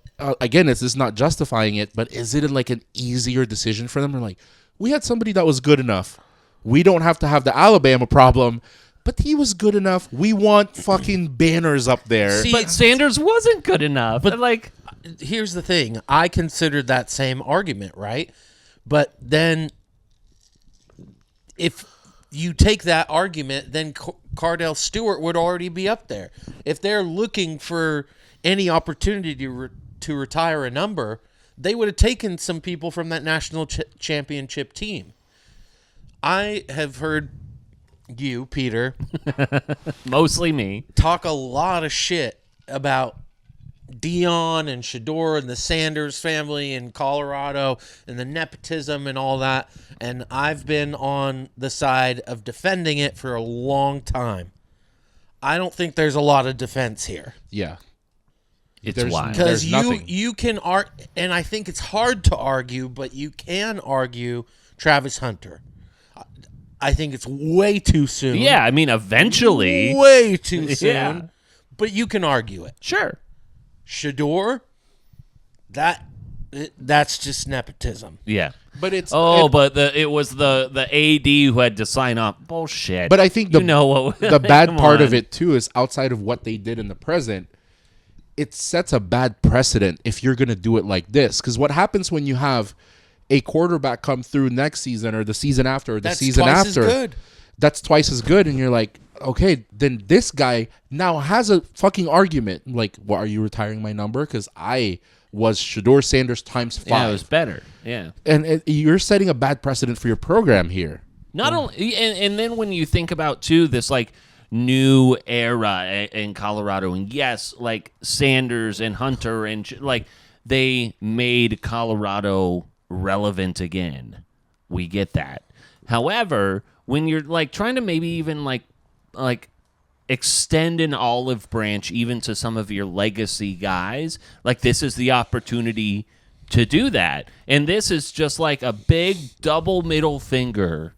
again, this is not justifying it, but is it like an easier decision for them? Or like, we had somebody that was good enough. We don't have to have the Alabama problem. But he was good enough. We want fucking banners up there. See, but Sanders wasn't good enough. But like, here's the thing. I considered that same argument, right? But then if you take that argument, then Cardell Stewart would already be up there. If they're looking for any opportunity to retire a number, they would have taken some people from that national championship team. I have heard you, Peter, mostly me, talk a lot of shit about Dion and Shedeur and the Sanders family in Colorado and the nepotism and all that. And I've been on the side of defending it for a long time. I don't think there's a lot of defense here. Yeah. It's wild. Because you can argue, and I think it's hard to argue, but you can argue Travis Hunter. I think it's way too soon. Yeah, I mean, eventually. Way too soon. Yeah. But you can argue it. Sure. Shedeur, that's just nepotism. Yeah. But it's but it was the AD who had to sign off. Bullshit. But I think the bad part of it too is outside of what they did in the present, it sets a bad precedent if you're going to do it like this. Because what happens when you have a quarterback come through next season or the season after or the season after, that's twice as good. That's twice as good. And you're like, okay, then this guy now has a fucking argument. Like, well, are you retiring my number? Because I was Shedeur Sanders times 5. Yeah, it was better. Yeah. And you're setting a bad precedent for your program here. Not only, and then when you think about, too, this, like, new era in Colorado, and yes, like, Sanders and Hunter, and, like, they made Colorado relevant again. We get that. However, when you're like trying to maybe even like extend an olive branch even to some of your legacy guys, like this is the opportunity to do that. And this is just like a big double middle finger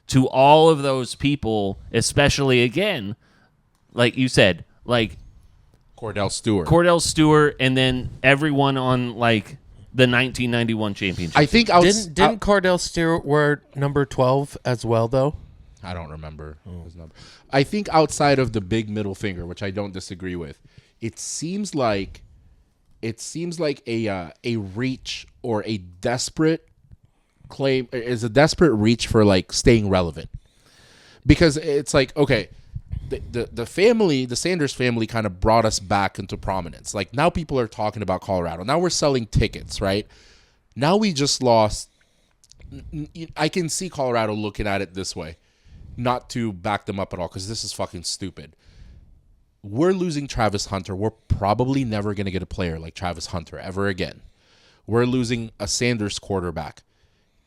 to all of those people, especially again, like you said, like Cordell Stewart, and then everyone on like the 1991 championship. I think didn't Cordell Stewart wear number 12 as well, though? I don't remember his number. I think outside of the big middle finger, which I don't disagree with, it seems like a reach or a desperate claim is a desperate reach for like staying relevant, because it's like, okay, the Sanders family kind of brought us back into prominence. Like now people are talking about Colorado. Now we're selling tickets, right? Now we just lost. I can see Colorado looking at it this way, not to back them up at all, because this is fucking stupid. We're losing Travis Hunter. We're probably never going to get a player like Travis Hunter ever again. We're losing a Sanders quarterback.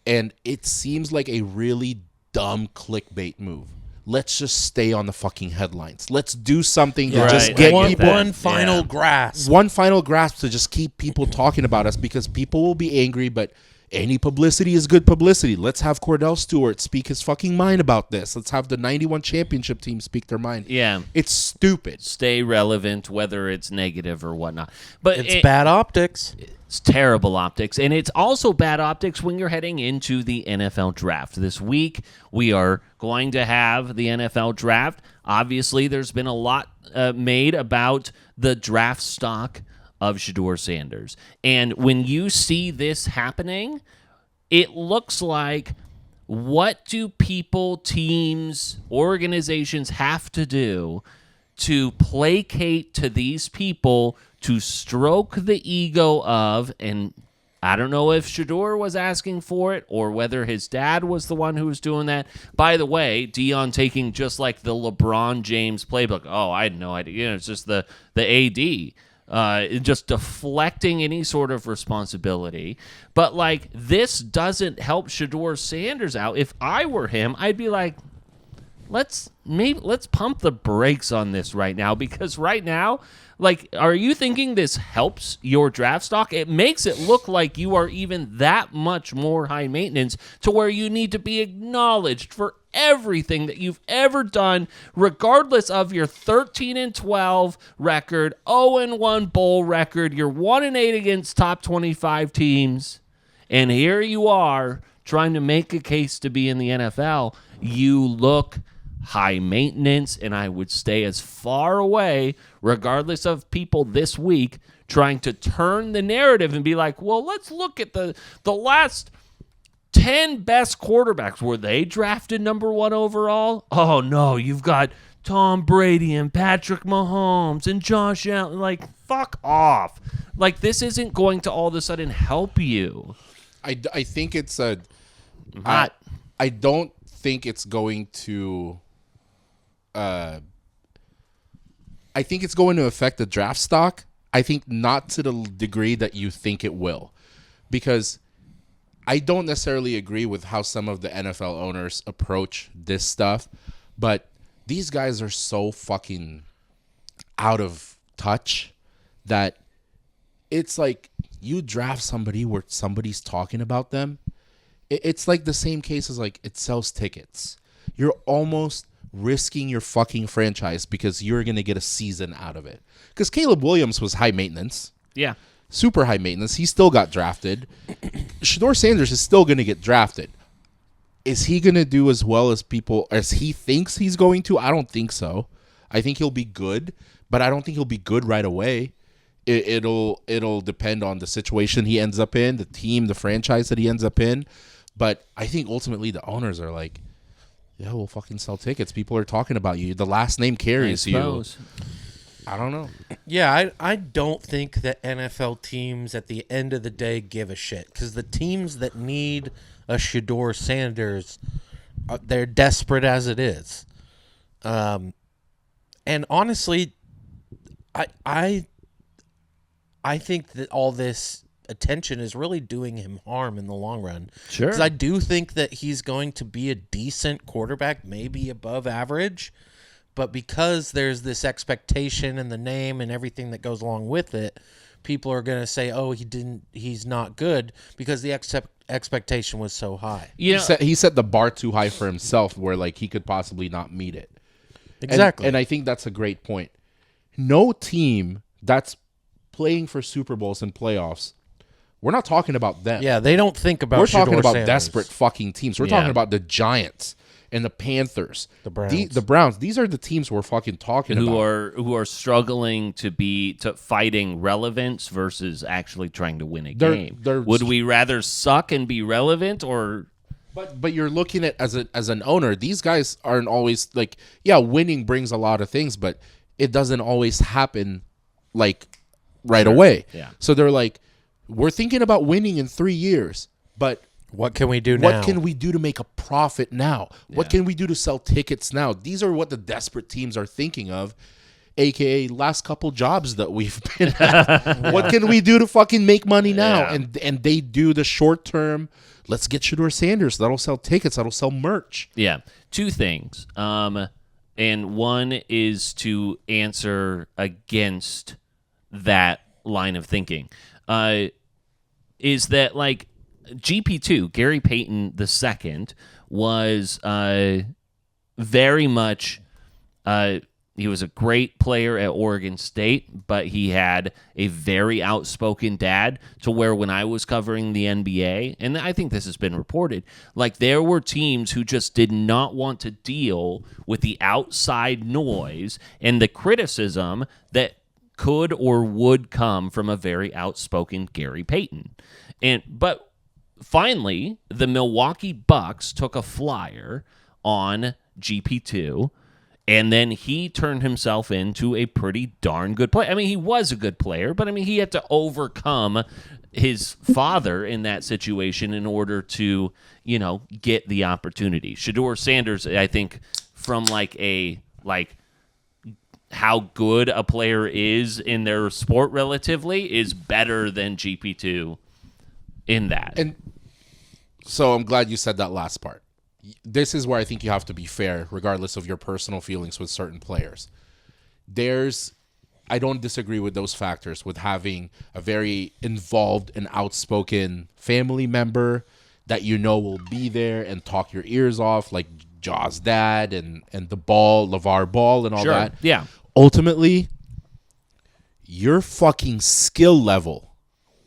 And it seems like a really dumb clickbait move. Let's just stay on the fucking headlines. Let's do something to just get people one final grasp. One final grasp to just keep people talking about us, because people will be angry, but any publicity is good publicity. Let's have Cordell Stewart speak his fucking mind about this. Let's have the 91 championship team speak their mind. Yeah. It's stupid. Stay relevant, whether it's negative or whatnot. But it's bad optics. It's terrible optics. And it's also bad optics when you're heading into the NFL draft. This week, we are going to have the NFL draft. obviously there's been a lot made about the draft stock of Shedeur Sanders. And when you see this happening, it looks like, what do people, teams, organizations have to do to placate to these people, to stroke the ego of, and I don't know if Shedeur was asking for it or whether his dad was the one who was doing that. By the way, Dion taking just like the LeBron James playbook. Oh, I had no idea. It's just the AD. Just deflecting any sort of responsibility. But like, this doesn't help Shedeur Sanders out. If I were him, I'd be like, let's pump the brakes on this right now, because right now, like, are you thinking this helps your draft stock? It makes it look like you are even that much more high maintenance, to where you need to be acknowledged for everything that you've ever done, regardless of your 13-12 record, 0-1 bowl record, your 1-8 against top 25 teams, and here you are trying to make a case to be in the NFL. You look high maintenance, and I would stay as far away, regardless of people this week trying to turn the narrative and be like, well, let's look at the last 10 best quarterbacks. Were they drafted number 1 overall? Oh, no, you've got Tom Brady and Patrick Mahomes and Josh Allen. Like, fuck off. Like, this isn't going to all of a sudden help you. I think it's a... I don't think it's going to... I think it's going to affect the draft stock. I think not to the degree that you think it will. Because I don't necessarily agree with how some of the NFL owners approach this stuff. But these guys are so fucking out of touch that it's like you draft somebody where somebody's talking about them. It's like the same case as like it sells tickets. You're almost risking your fucking franchise because you're going to get a season out of it. Because Caleb Williams was high maintenance. Yeah. Super high maintenance. He still got drafted. Shedeur Sanders is still going to get drafted. Is he going to do as well as he thinks he's going to? I don't think so. I think he'll be good, but I don't think he'll be good right away. It'll depend on the situation he ends up in, the team, the franchise that he ends up in. But I think ultimately the owners are like, yeah, we'll fucking sell tickets. People are talking about you. The last name carries you. I don't know. Yeah, I don't think that NFL teams at the end of the day give a shit, because the teams that need a Shedeur Sanders, they're desperate as it is. And honestly, I think that all this attention is really doing him harm in the long run. Sure. Because I do think that he's going to be a decent quarterback, maybe above average. But because there's this expectation and the name and everything that goes along with it, people are going to say, oh, he's not good, because the expectation was so high. You know, He set the bar too high for himself where like he could possibly not meet it. Exactly. And I think that's a great point. No team that's playing for Super Bowls and playoffs, we're not talking about them. Yeah, they don't think about We're talking Shedeur about Sanders. desperate fucking teams. We're talking about the Giants and the Panthers, The Browns. The Browns. These are the teams we're fucking talking about. who are struggling to fighting relevance versus actually trying to win a game. Would we rather suck and be relevant, or? But you're looking at as an owner, these guys aren't always like, yeah, winning brings a lot of things, but it doesn't always happen like right away. Yeah. So they're like, we're thinking about winning in 3 years, but What can we do now? what can we do to make a profit now? What can we do to sell tickets now? These are what the desperate teams are thinking of, aka last couple jobs that we've been at. What can we do to fucking make money now? Yeah. And they do the short term. Let's get Shedeur Sanders. That'll sell tickets. That'll sell merch. Yeah, two things. And one is to answer against that line of thinking. Is that like GP2, Gary Payton II, was very much He was a great player at Oregon State, but he had a very outspoken dad to where when I was covering the NBA, and I think this has been reported, like there were teams who just did not want to deal with the outside noise and the criticism that could or would come from a very outspoken Gary Payton. But finally, the Milwaukee Bucks took a flyer on GP2, and then he turned himself into a pretty darn good player. I mean, he was a good player, but I mean, he had to overcome his father in that situation in order to, get the opportunity. Shedeur Sanders, I think, from how good a player is in their sport relatively, is better than GP2 in that. And so I'm glad you said that last part. This is where I think you have to be fair, regardless of your personal feelings with certain players. I don't disagree with those factors, with having a very involved and outspoken family member that will be there and talk your ears off, like Jaw's dad and the LeVar Ball and all that. Yeah. Ultimately, your fucking skill level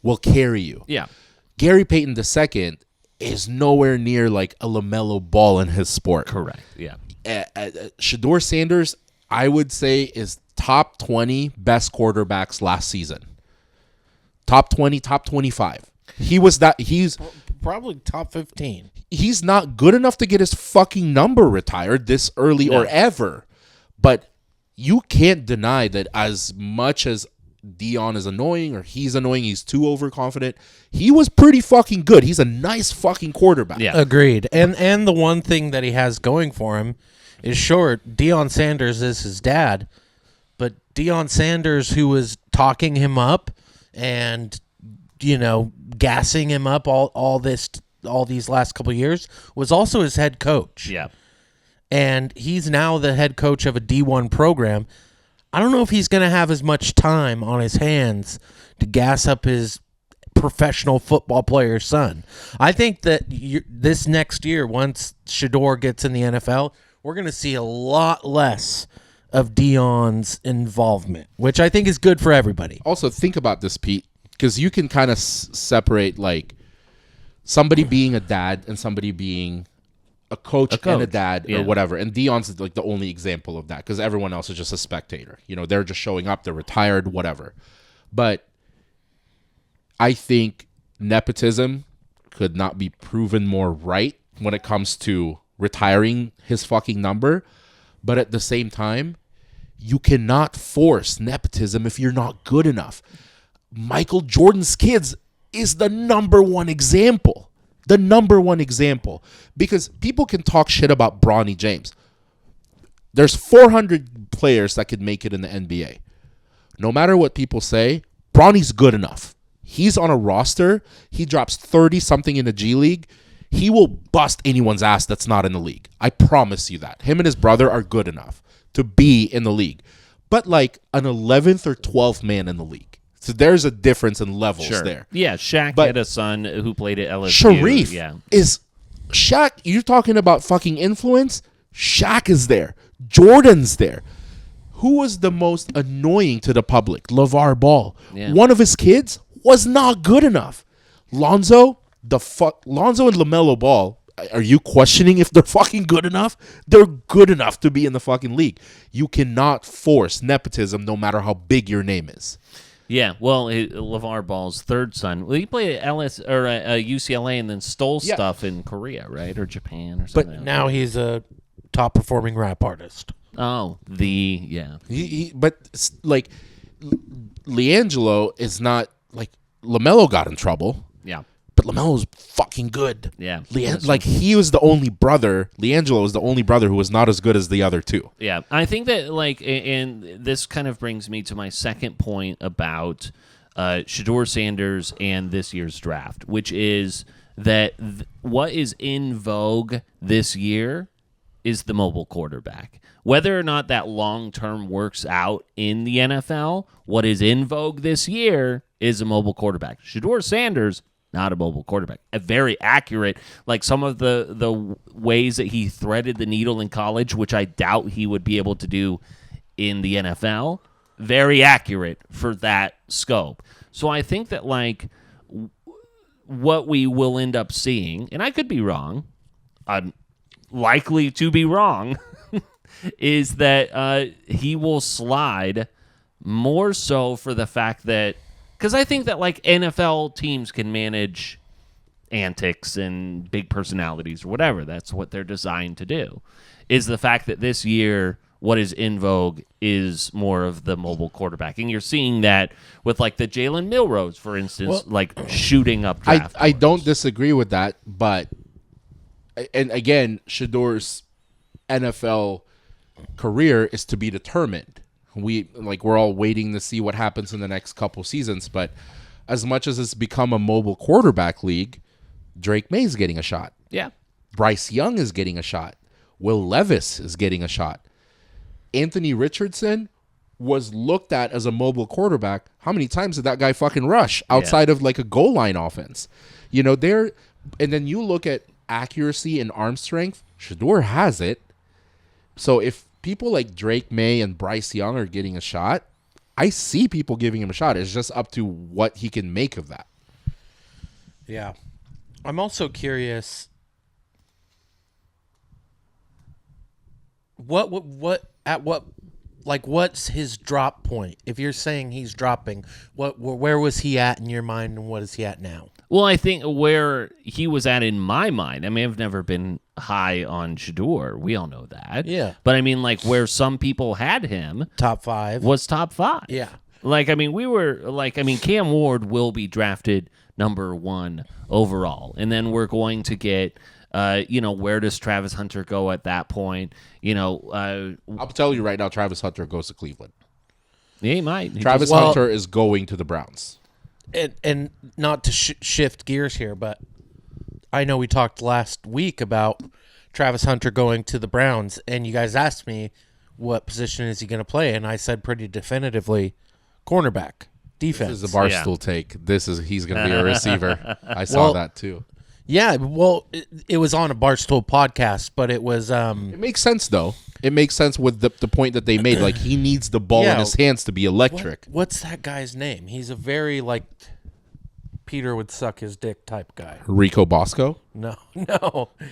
will carry you. Yeah. Gary Payton II is nowhere near like a LaMelo Ball in his sport. Correct. Yeah. Shedeur Sanders, I would say, is top 20 best quarterbacks last season. Top 20, top 25. He's Probably top 15. He's not good enough to get his fucking number retired this early or ever. But you can't deny that as much as Dion is annoying or he's annoying, he's too overconfident, he was pretty fucking good. He's a nice fucking quarterback. Yeah. Agreed. And the one thing that he has going for him is, sure, Deion Sanders is his dad, but Deion Sanders, who was talking him up and gassing him up all these last couple of years, was also his head coach. Yeah. And he's now the head coach of a D1 program. I don't know if he's going to have as much time on his hands to gas up his professional football player's son. I think that this next year, once Shedeur gets in the NFL, we're going to see a lot less of Deion's involvement, which I think is good for everybody. Also, think about this, Pete, because you can kind of separate like somebody being a dad and somebody being a coach and a dad or whatever. And Deion's like the only example of that because everyone else is just a spectator. They're just showing up, they're retired, whatever. But I think nepotism could not be proven more right when it comes to retiring his fucking number. But at the same time, you cannot force nepotism if you're not good enough. Michael Jordan's kids is the number one example. The number one example. Because people can talk shit about Bronny James. There's 400 players that could make it in the NBA. No matter what people say, Bronny's good enough. He's on a roster. He drops 30-something in the G League. He will bust anyone's ass that's not in the league. I promise you that. Him and his brother are good enough to be in the league. But like an 11th or 12th man in the league. So there's a difference in levels there. Yeah, Shaq had a son who played at LSU. Sharif is Shaq. You're talking about fucking influence. Shaq is there. Jordan's there. Who was the most annoying to the public? LeVar Ball. Yeah. One of his kids was not good enough. Lonzo and LaMelo Ball. Are you questioning if they're fucking good enough? They're good enough to be in the fucking league. You cannot force nepotism no matter how big your name is. Yeah, well, LeVar Ball's third son. Well, he played at UCLA and then stole stuff in Korea, right, or Japan or something. But now he's a top performing rap artist. Oh, But like LiAngelo is not like LaMelo got in trouble. Yeah. But LaMelo's fucking good. Yeah. He was the only brother. LiAngelo was the only brother who was not as good as the other two. Yeah. I think that, and this kind of brings me to my second point about Shedeur Sanders and this year's draft, which is that what is in vogue this year is the mobile quarterback. Whether or not that long-term works out in the NFL, what is in vogue this year is a mobile quarterback. Shedeur Sanders, not a mobile quarterback. A very accurate, like some of the ways that he threaded the needle in college, which I doubt he would be able to do in the NFL, very accurate for that scope. So I think that like what we will end up seeing, and I could be wrong, I'm likely to be wrong, is that he will slide more so for the fact that, because I think that like NFL teams can manage antics and big personalities or whatever. That's what they're designed to do. Is the fact that this year what is in vogue is more of the mobile quarterback. And you're seeing that with like the Jalen Milrose, for instance, like shooting up draft. I don't disagree with that, but and again, Shedeur's NFL career is to be determined. We're all waiting to see what happens in the next couple seasons, but as much as it's become a mobile quarterback league, Drake May's getting a shot. Yeah. Bryce Young is getting a shot. Will Levis is getting a shot. Anthony Richardson was looked at as a mobile quarterback. How many times did that guy fucking rush outside of like a goal line offense? You know, and then you look at accuracy and arm strength, Shedeur has it. So if people like Drake May and Bryce Young are getting a shot, I see people giving him a shot. It's just up to what he can make of that. Yeah. I'm also curious what's his drop point? If you're saying he's dropping, where was he at in your mind and what is he at now? Well, I think where he was at in my mind, I mean, I've never been high on Shedeur. We all know that. Yeah. But I mean, like, where some people had him Top 5. was top 5. Yeah. Like, I mean, Cam Ward will be drafted number 1 overall. And then we're going to get, where does Travis Hunter go at that point? I'll tell you right now, Travis Hunter goes to Cleveland. Yeah, he might. Travis Hunter is going to the Browns. And not to shift gears here, but I know we talked last week about Travis Hunter going to the Browns, and you guys asked me what position is he going to play, and I said pretty definitively cornerback, defense. This is a Barstool take. He's going to be a receiver. I saw that too. Yeah, well, it was on a Barstool podcast, but it was... It makes sense, though. It makes sense with the point that they made. Like, he needs the ball in his hands to be electric. What's that guy's name? He's a very, like, Peter would suck his dick type guy. Rico Bosco? No.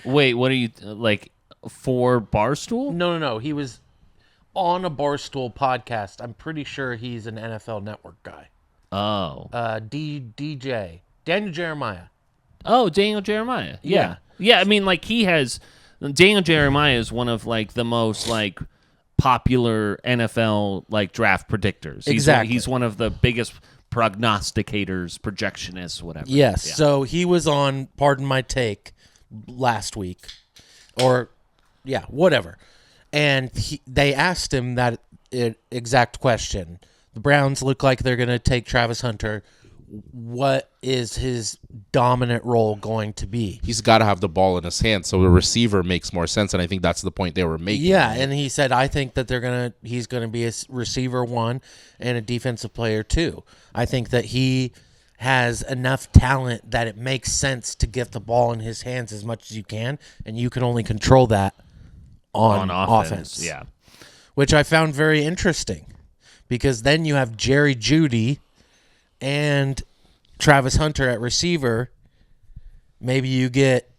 Wait, what are you, like, for Barstool? No. He was on a Barstool podcast. I'm pretty sure he's an NFL Network guy. Oh. DJ. Daniel Jeremiah. Oh, Daniel Jeremiah. Yeah. I mean, like, Daniel Jeremiah is one of, like, the most, like, popular NFL, like, draft predictors. Exactly. He's one of the biggest prognosticators, projectionists, whatever. Yes. Yeah. So he was on Pardon My Take last week. Or, whatever. And they asked him that exact question. The Browns look like they're going to take Travis Hunter. What is his dominant role going to be? He's got to have the ball in his hand, so the receiver makes more sense, and I think that's the point they were making. Yeah, and he said, I think that he's going to be a receiver 1 and a defensive player 2. I think that he has enough talent that it makes sense to get the ball in his hands as much as you can, and you can only control that on offense. Yeah. Which I found very interesting, because then you have Jerry Jeudy and Travis Hunter at receiver. Maybe you get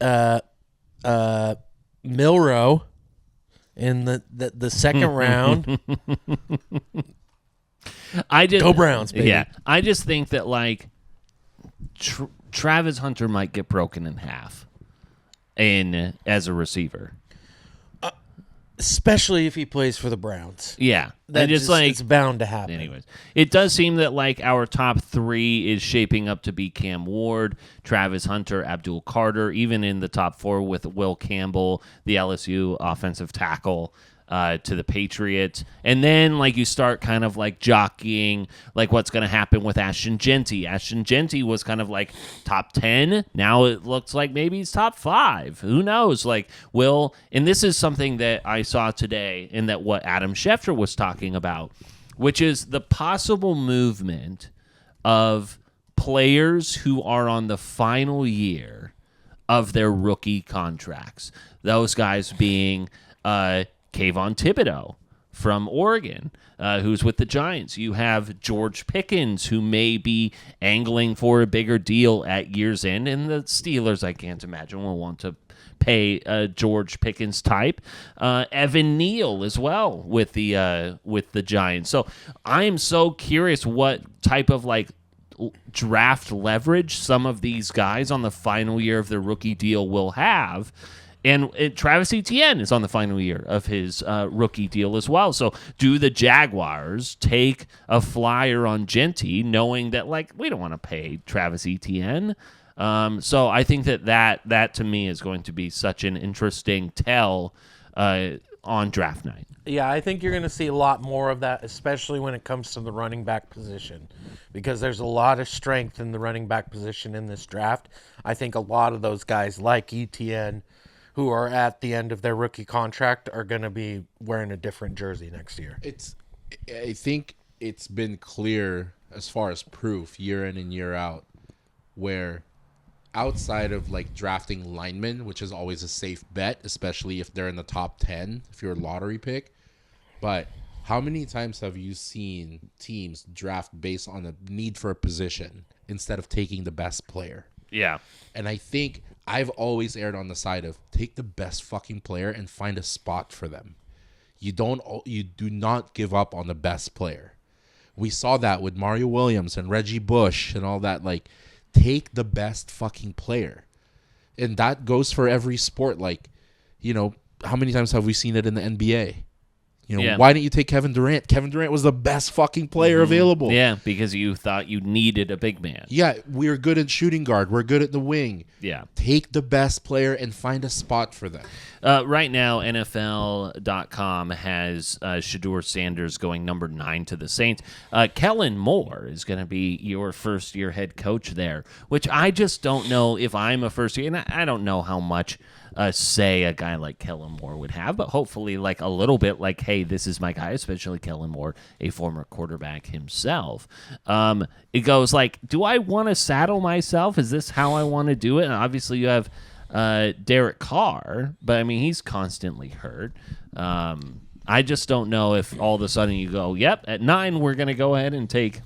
Milroe in the second round. Go Browns, baby. Yeah, I just think that, like, Travis Hunter might get broken in half as a receiver. Especially if he plays for the Browns. Yeah. It's bound to happen. Anyways, it does seem that, like, our top 3 is shaping up to be Cam Ward, Travis Hunter, Abdul Carter, even in the top 4 with Will Campbell, the LSU offensive tackle, to the Patriots. And then, like, you start kind of, like, jockeying, like, what's going to happen with Ashton Jeanty. Ashton Jeanty was kind of, like, top 10. Now it looks like maybe he's top 5. Who knows? Like, and this is something that I saw today, and that what Adam Schefter was talking about, which is the possible movement of players who are on the final year of their rookie contracts. Those guys being Kayvon Thibodeau from Oregon, who's with the Giants. You have George Pickens, who may be angling for a bigger deal at year's end, and the Steelers, I can't imagine, will want to pay George Pickens type. Evan Neal as well with the Giants. So I am so curious what type of like draft leverage some of these guys on the final year of their rookie deal will have. And Travis Etienne is on the final year of his rookie deal as well. So do the Jaguars take a flyer on Genty knowing that, like, we don't want to pay Travis Etienne? So I think that to me is going to be such an interesting tell on draft night. Yeah, I think you're going to see a lot more of that, especially when it comes to the running back position, because there's a lot of strength in the running back position in this draft. I think a lot of those guys like Etienne, who are at the end of their rookie contract, are going to be wearing a different jersey next year. I think it's been clear as far as proof year in and year out, where outside of like drafting linemen, which is always a safe bet, especially if they're in the top 10, if you're a lottery pick. But how many times have you seen teams draft based on a need for a position instead of taking the best player? Yeah. And I think I've always erred on the side of take the best fucking player and find a spot for them. You do not give up on the best player. We saw that with Mario Williams and Reggie Bush and all that. Like, take the best fucking player. And that goes for every sport. Like, you know, how many times have we seen it in the NBA? You know, why didn't you take Kevin Durant? Kevin Durant was the best fucking player available. Yeah, because you thought you needed a big man. Yeah, we're good at shooting guard. We're good at the wing. Yeah. Take the best player and find a spot for them. Right now, NFL.com has Shedeur Sanders going number 9 to the Saints. Kellen Moore is going to be your first-year head coach there, which I just don't know if I'm a first-year, and I don't know how much say a guy like Kellen Moore would have, but hopefully like a little bit like, hey, this is my guy, especially Kellen Moore, a former quarterback himself. It goes like, do I want to saddle myself? Is this how I want to do it? And obviously you have Derek Carr, but I mean, he's constantly hurt. I just don't know if all of a sudden you go, yep, at 9, we're going to go ahead and take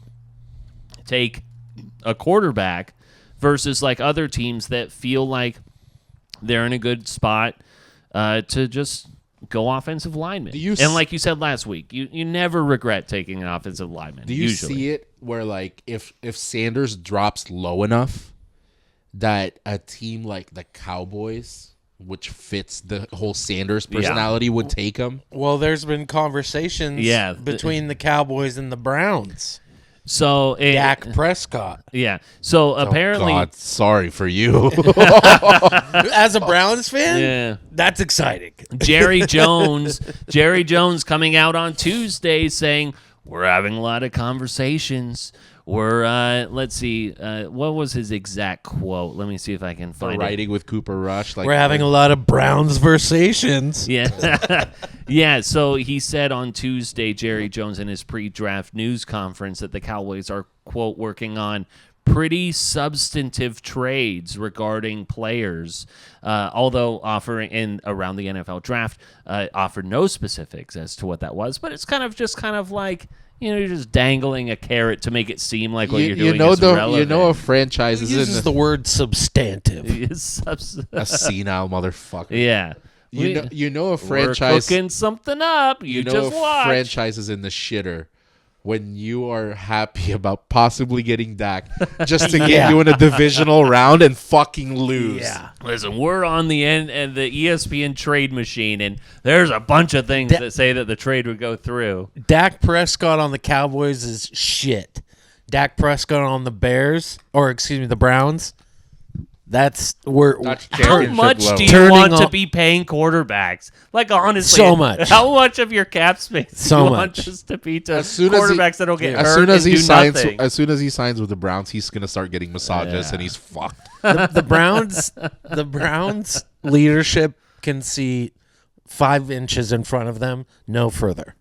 a quarterback versus like other teams that feel like they're in a good spot to just go offensive lineman. And like you said last week, you never regret taking an offensive lineman. Do you see it where, like, if Sanders drops low enough that a team like the Cowboys, which fits the whole Sanders personality, would take him? Well, there's been conversations between the Cowboys and the Browns. So Dak Prescott. Yeah. So apparently, God, sorry for you. As a Browns fan, yeah, that's exciting. Jerry Jones coming out on Tuesday saying we're having a lot of conversations. We're let's see, what was his exact quote? Let me see if I can find it. Writing with Cooper Rush. Like, we're having a lot of Browns versations. Yeah. Yeah, so he said on Tuesday, Jerry Jones in his pre-draft news conference, that the Cowboys are, quote, working on pretty substantive trades regarding players, although offering in around the NFL draft, offered no specifics as to what that was. But it's kind of like, you know, you're just dangling a carrot to make it seem like what you're doing is relevant. You know, a franchise is uses the word substantive. A senile motherfucker. Yeah. You know a franchise. We're cooking something up. You know just watch. Franchise is in the shitter when you are happy about possibly getting Dak just to get you in a divisional round and fucking lose. Yeah. Listen, we're on the end and the ESPN trade machine, and there's a bunch of things that say that the trade would go through. Dak Prescott on the Cowboys is shit. Dak Prescott on the the Browns. That's how much do you Turning want to on- be paying quarterbacks? Like, honestly, So much. How much of your cap space So do you much. want us to be to As soon as quarterbacks that don't get hurt as soon as and he do signs, nothing? as soon as he signs with the Browns, he's gonna start getting massages and he's fucked. the Browns leadership can see 5 inches in front of them, no further.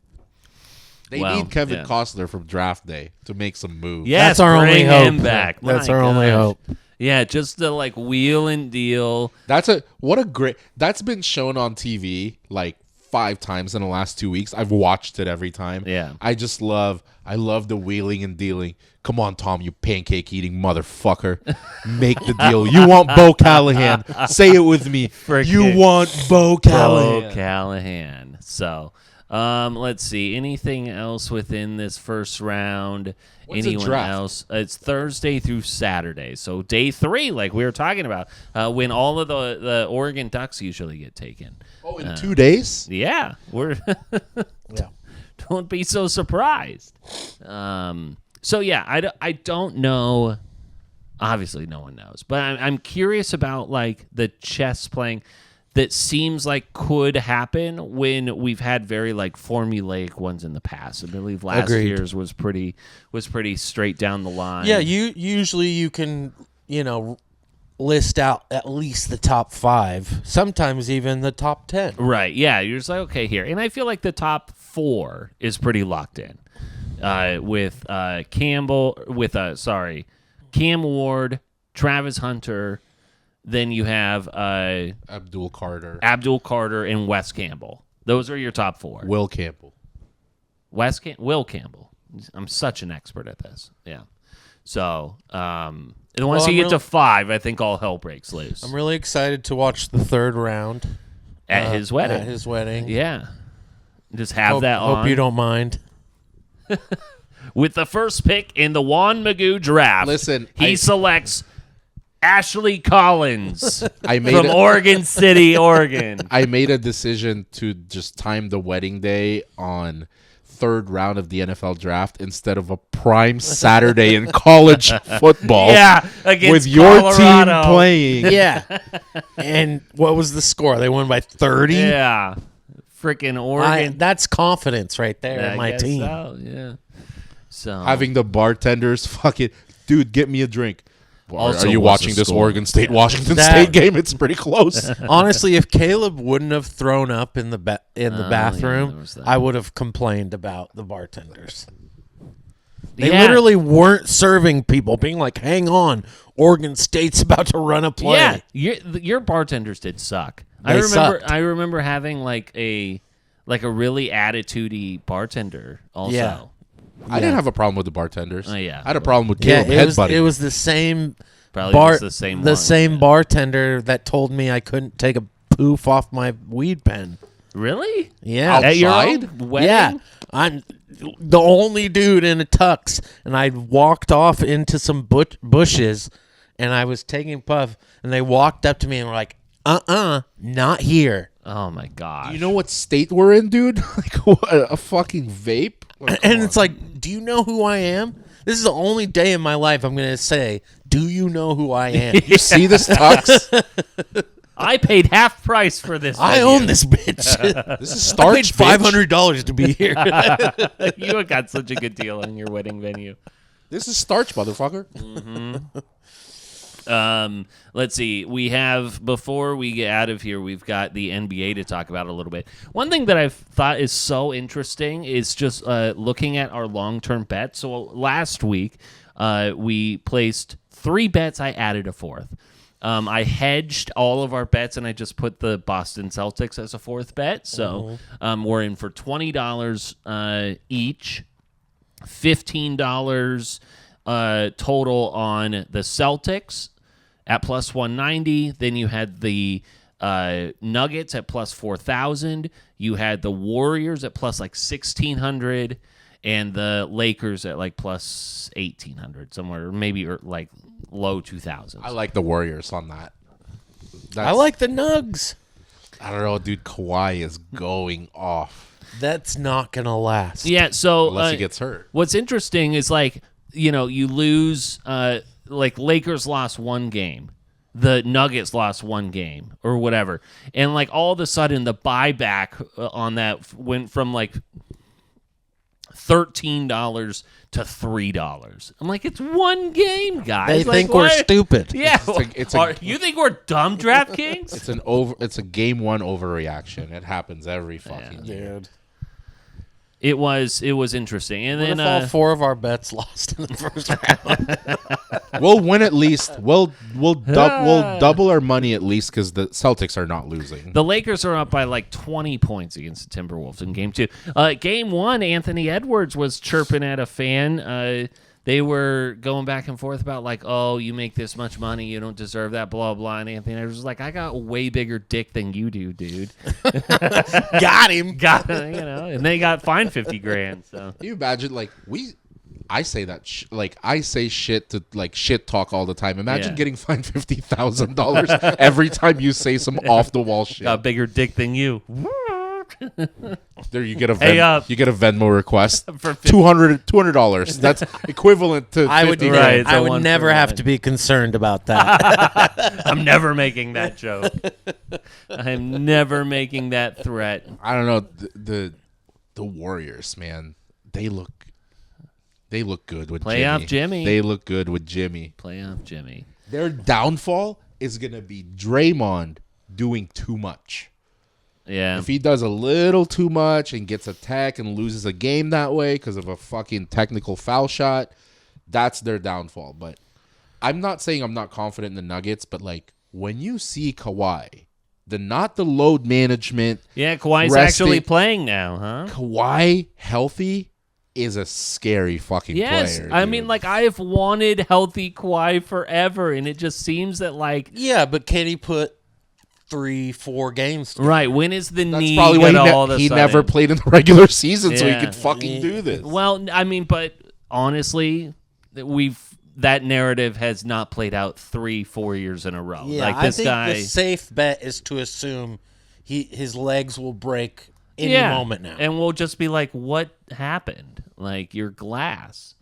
They need Kevin Costner from draft day to make some moves. Yes, that's our only bring hope. him back. That's My our only gosh. hope. Yeah, just to like wheel and deal. That's been shown on TV like 5 times in the last 2 weeks. I've watched it every time. Yeah. I love the wheeling and dealing. Come on, Tom, you pancake eating motherfucker. Make the deal. You want Bo Callahan. Say it with me. You want Bo Callahan. Bo Callahan. So, let's see. Anything else within this first round? When's the Anyone draft? else? It's Thursday through Saturday. So day 3, like we were talking about, when all of the Oregon Ducks usually get taken. Oh, in 2 days? Yeah, we're don't be so surprised. So yeah, I don't know. Obviously, no one knows, but I'm curious about like the chess playing that seems like could happen when we've had very like formulaic ones in the past. I believe last Agreed. year's was pretty straight down the line. Yeah, you can list out at least the top 5, sometimes even the top 10. Right. Yeah. You're just like, okay, here. And I feel like the top 4 is pretty locked in. With Cam Ward, Travis Hunter, then you have Abdul Carter. and Wes Campbell. Those are your top 4. Will Campbell. Will Campbell. I'm such an expert at this. Yeah. So, and once you get to 5, I think all hell breaks loose. I'm really excited to watch the 3rd round at his wedding. At his wedding. Yeah. Just have that on. Hope you don't mind. With the first pick in the Juan Magoo draft, Listen, he selects Ashley Collins I made from a- Oregon City, Oregon. I made a decision to just time the wedding day on 3rd round of the NFL draft instead of a prime Saturday in college football. Yeah, against with your Colorado. team playing. Yeah. And what was the score? They won by 30? Yeah. Freaking Oregon. That's confidence right there Yeah, in I my guess team. So, yeah. So Having the bartenders fucking, dude, get me a drink. Also, Are you what's watching the this score? Oregon State Washington That- State game? It's pretty close. Honestly, if Caleb wouldn't have thrown up in the yeah, bathroom, there was that. I would have complained about the bartenders. They Yeah. literally weren't serving people, being like, "Hang on, Oregon State's about to run a play." Yeah, your bartenders did suck. They sucked. I remember having like a really attitudey bartender also. Yeah. I didn't have a problem with the bartenders. Oh, yeah. I had a problem with Yeah, Caleb it headbutting. was the same Probably bar, was the same one. bartender that told me I couldn't take a poof off my weed pen. Really? Yeah, At your Outside? own wedding? yeah. I'm the only dude in a tux, and I walked off into some bushes, and I was taking a puff, and they walked up to me and were like, not here. Oh my gosh. You know what state we're in, dude? Like what, a fucking vape? Like, come And on. it's like, do you know who I am? This is the only day in my life I'm going to say, do you know who I am? You see this tux? I paid half price for this. I venue. own this bitch. This is I paid starch, bitch. $500 to be here. You got such a good deal on your wedding venue. This is starch, motherfucker. Let's see. We have, before we get out of here, we've got the NBA to talk about a little bit. One thing that I've thought is so interesting is just looking at our long-term bets. So last week, we placed 3 bets. I added a 4th. I hedged all of our bets, and I just put the Boston Celtics as a 4th bet. So we're in for $20 each, $15 total on the Celtics at plus 190. Then you had the Nuggets at plus 4,000. You had the Warriors at plus like 1,600, and the Lakers at like plus 1,800 somewhere, maybe like low 2,000s. I like the Warriors on that. I like the Nugs. I don't know, dude. Kawhi is going off That's not going to last. Yeah, so unless he gets hurt. what's interesting is like, you know, you lose like Lakers lost 1 game. The Nuggets lost 1 game or whatever. And like all of a sudden the buyback on that went from like $13 to $3. I'm like, it's 1 game, guys. They Like, think we're why- stupid. Yeah. It's a- You think we're dumb, DraftKings? It's a game 1 overreaction. It happens every fucking year. Dude. It was interesting. And What then if all 4 of our bets lost in the first round? We'll win at least. We'll double our money at least because the Celtics are not losing. the Lakers are up by like 20 points against the Timberwolves in Game 2. Game 1, Anthony Edwards was chirping at a fan. They were going back and forth about like, oh, you make this much money, you don't deserve that, blah, blah. And Anthony Edwards was like, I got a way bigger dick than you do, dude. Got him. And they got fined $50,000. So Can you imagine, like, I say that, I say shit to, like, shit talk all the time. Imagine Yeah. getting fined $50,000 every time you say some off-the-wall shit. got a bigger dick than you. There, you get a Hey, you get a Venmo request For $200. That's equivalent to I would, $50,000. Right, it's I a would one never for have one. to be concerned about that. I'm never making that joke. I'm never making that threat. I don't know, the Warriors, man. They look good with Playoff Jimmy. They look good with Jimmy. Playoff Jimmy. Their downfall is gonna be Draymond doing too much. Yeah. If he does a little too much and gets a tech and loses a game that way because of a fucking technical foul shot, that's their downfall. But I'm not saying I'm not confident in the Nuggets, but like when you see Kawhi, not the load management, Yeah, Kawhi's resting- actually playing now, huh? Kawhi healthy is a scary fucking Yes. player. I dude. mean, like, I've wanted healthy Kawhi forever, and it just seems that, like, Yeah, but can he put 3-4 games together? right, when is the that's need probably why all of a he sudden? never played in the regular season, so he Yeah. could fucking do this. Well, I mean, but honestly, that narrative has not played out 3-4 years in a row. Yeah, like, I this think guy. the safe bet is to assume his legs will break any moment now. And we'll just be like, what happened? Like, you're glass.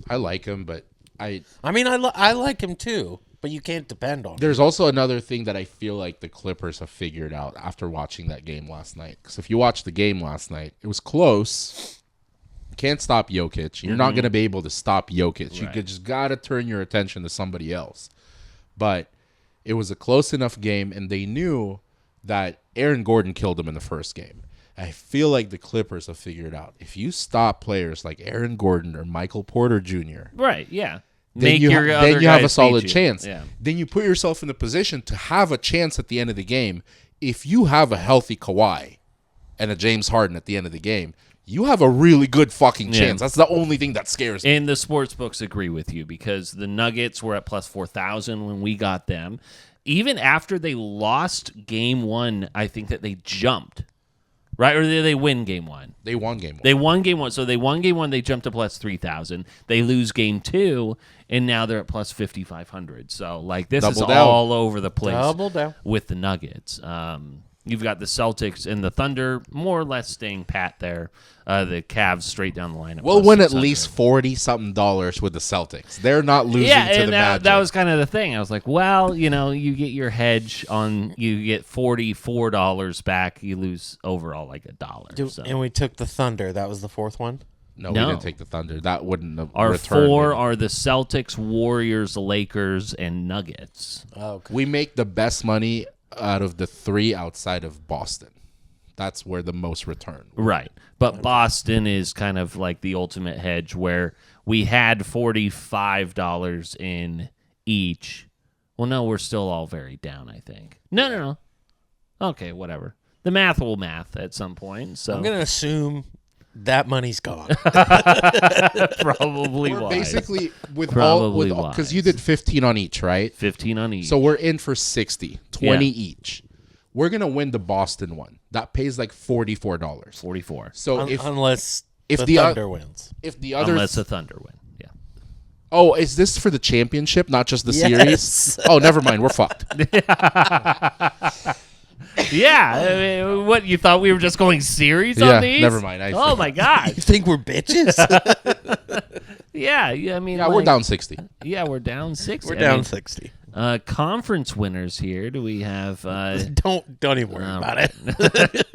I like him, but I mean, I like him too, but you can't depend on him. there's also another thing that I feel like the Clippers have figured out after watching that game last night. Because if you watched the game last night, it was close. You can't stop Jokic. You're not going to be able to stop Jokic. You just got to turn your attention to somebody else. But it was a close enough game, and they knew that Aaron Gordon killed him in the first game. I feel like the Clippers have figured out if you stop players like Aaron Gordon or Michael Porter Jr., Right, yeah. then Make you, your ha- other then you have a guys solid beat you. chance. Yeah. Then you put yourself in the position to have a chance at the end of the game. If you have a healthy Kawhi and a James Harden at the end of the game, you have a really good fucking chance. That's the only thing that scares me. And the sports books agree with you because the Nuggets were at plus 4,000 when we got them. Even after they lost game 1, I think that they jumped. Right? Or did they win game 1? They won game 1. They won game 1. So they won game 1, they jumped to plus 3,000. They lose game 2, and now they're at plus 5,500. So, like, this is Double down. all over the place Double down. with the Nuggets. You've got the Celtics and the Thunder more or less staying pat there. The Cavs straight down the line. We'll plus win at 600. least $40-something with the Celtics. They're not losing Yeah, to and the that Magic. was kind of the thing. I was like, well, you get your hedge on, you get $44 back. You lose overall like $1. So. And we took the Thunder. That was the 4th one. No, No. we didn't take the Thunder. That wouldn't have Our returned 4 it. are the Celtics, Warriors, Lakers, and Nuggets. Oh, okay. We make the best money out of the 3 outside of Boston. That's where the most return. Right. But Boston is kind of like the ultimate hedge where we had $45 in each. Well, no, we're still all very down, I think. No. Okay, whatever. The math will math at some point. So I'm going to assume that money's gone. probably We're wise. basically Probably because you wise. did 15 on each, right? 15 on each. So we're in for 60, 20 Yeah. each. We're gonna win the Boston one. That pays like $44. 44. So Unless if the the Thunder wins. if the other Unless the Thunder win. Yeah. oh, is this for the championship, not just the Yes. series? Oh, never mind. We're fucked. Yeah. I mean, what, you thought we were just going series Yeah, on these? never mind. Oh, my God. You think we're bitches? Yeah. I mean, Yeah, we're down 60. Yeah, we're down 6. We're down 60. Conference winners here. Do we have? Don't even worry about it.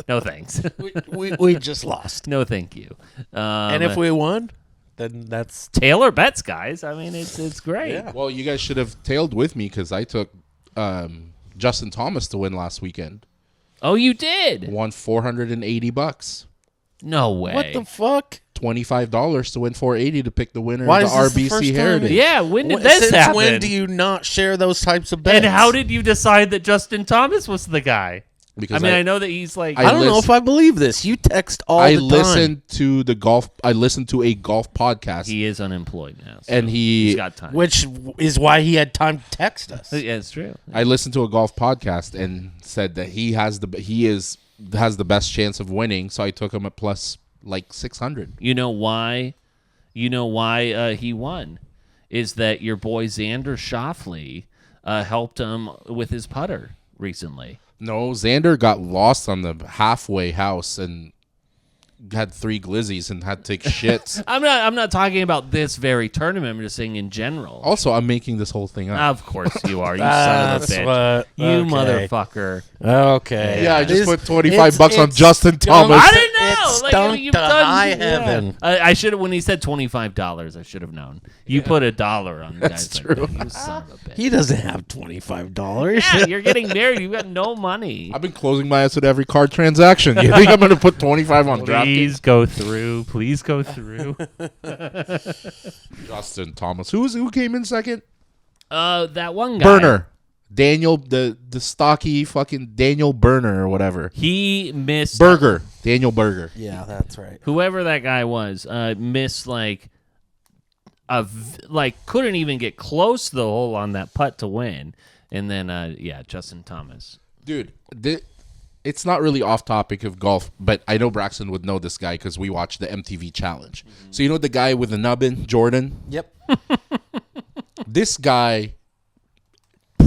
No thanks. we just lost. No thank you. And if we won, then that's Taylor bets, guys. I mean, it's great. Yeah. Well, you guys should have tailed with me because I took Justin Thomas to win last weekend. Oh, you did. Won $480. No way. What the fuck? $25 to win $480 to pick the winner Why of is the this the RBC first time? Heritage. Yeah, when did Wh- this Since happen? when do you not share those types of bets? And how did you decide that Justin Thomas was the guy? Because I know that he's like... I don't know if I believe this. You text all I the time. listened to I listened to a golf podcast, he is unemployed now. So and he's got time. Which is why he had time to text us. Yeah, it's true. I listened to a golf podcast and said that he has the best chance of winning. So I took him at plus like 600. You know why? He won? Is that your boy Xander Schauffele helped him with his putter recently? No, Xander got lost on the halfway house and had 3 glizzies and had to take shits. I'm not talking about this very tournament. I'm just saying in general. Also, I'm making this whole thing up. Of course you are. You son of a bitch. You motherfucker. Okay. Yeah, I just This- put $25 on it's Justin Thomas. I didn't know. It Like, stunk you've to done, high yeah. heaven. I should have. When he said $25, I should have known. You put $1 on the That's guy's true. Like, you son of a bitch. He doesn't have $25. Yeah, you're getting married. You've got no money. I've been closing my eyes at every card transaction. You think I'm going to put 25 on DraftKings? Please go through. Please go through. Justin Thomas. Who came in second? That one guy. Burner. Daniel, the stocky fucking Daniel Burner or whatever. He missed. Burger. Daniel Burger. Yeah, that's right. Whoever that guy was, missed couldn't even get close to the hole on that putt to win. And then, Justin Thomas. Dude, it's not really off topic of golf, but I know Braxton would know this guy because we watched the MTV Challenge. Mm-hmm. So you know the guy with the nubbin, Jordan? Yep. This guy,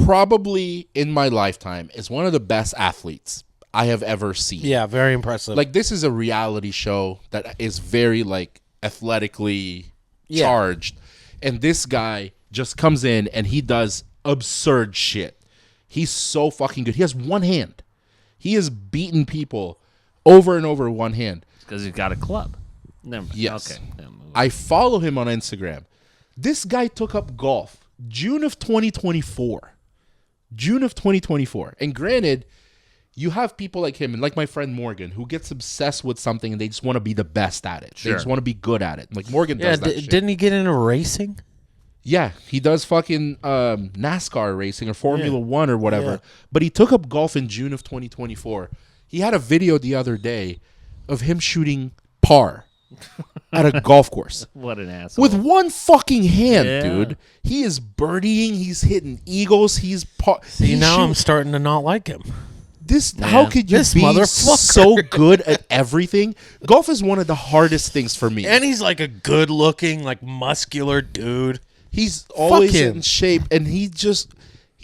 probably in my lifetime, is one of the best athletes I have ever seen. Yeah, very impressive. Like, this is a reality show that is very, athletically charged. And this guy just comes in and he does absurd shit. He's so fucking good. He has one hand. He has beaten people over and over with one hand. Because he's got a club. Never mind. Yes. Okay. I follow him on Instagram. This guy took up golf June of 2024. And granted, you have people like him and like my friend Morgan who gets obsessed with something and they just want to be the best at it. They just want to be good at it. Like Morgan does that shit. Didn't he get into racing? Yeah, he does fucking NASCAR racing or Formula 1 or whatever. Yeah. But he took up golf in June of 2024. He had a video the other day of him shooting par at a golf course. What an asshole. With one fucking hand, dude. He is birdieing. He's hitting eagles. I'm starting to not like him. How could you This be motherfucker. so good at everything? Golf is one of the hardest things for me. And he's like a good-looking, muscular dude. He's always him. in shape, and he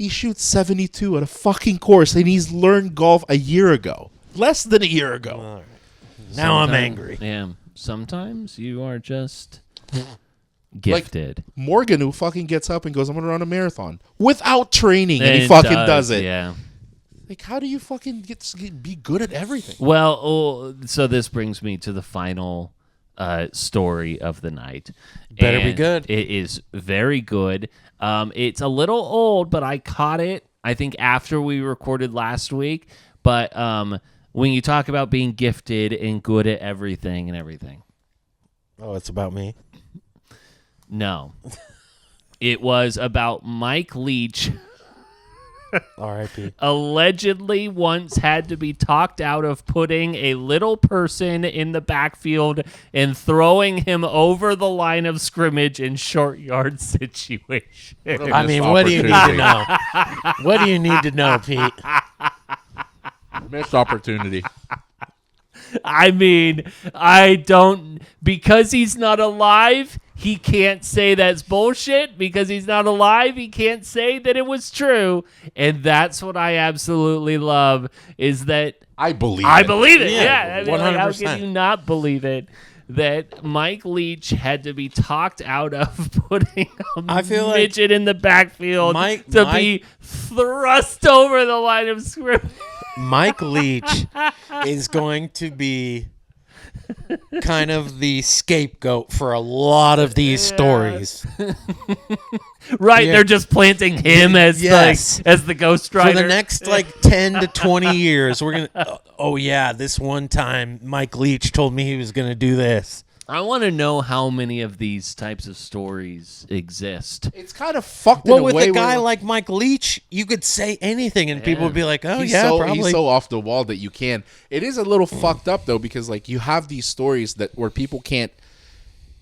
shoots 72 at a fucking course, and he's learned golf a year ago. Less than a year ago. Now I'm angry. Yeah. Sometimes you are just gifted. Like Morgan, who fucking gets up and goes, I'm going to run a marathon without training, and he fucking does it. Yeah. Like, how do you fucking be good at everything? Well, so this brings me to the final story of the night. Better be good. It is very good. It's a little old, but I caught it, I think, after we recorded last week. But when you talk about being gifted and good at everything and everything. Oh, it's about me? No. It was about Mike Leach. R.I.P. Allegedly once had to be talked out of putting a little person in the backfield and throwing him over the line of scrimmage in short yard situation. I mean, what do you need to know? What do you need to know, Pete? Missed opportunity. I mean, because he's not alive, he can't say that's bullshit. Because he's not alive, he can't say that it was true. And that's what I absolutely love, is that I believe it. Yeah. I mean, 100%. how can you not believe it? That Mike Leach had to be talked out of putting a midget in the backfield to be thrust over the line of scrimmage. Mike Leach is going to be kind of the scapegoat for a lot of these stories. Right, Yeah. they're just planting him as Yes. as the Ghost Rider. For the next 10 to 20 years, we're gonna. Oh yeah, this one time Mike Leach told me he was gonna do this. I want to know how many of these types of stories exist. It's kind of fucked in Well, a with way a guy where, like Mike Leach, you could say anything and people would be like, "Oh he's yeah, so, probably." he's so off the wall that you can. It is a little fucked up though, because like you have these stories that where people can't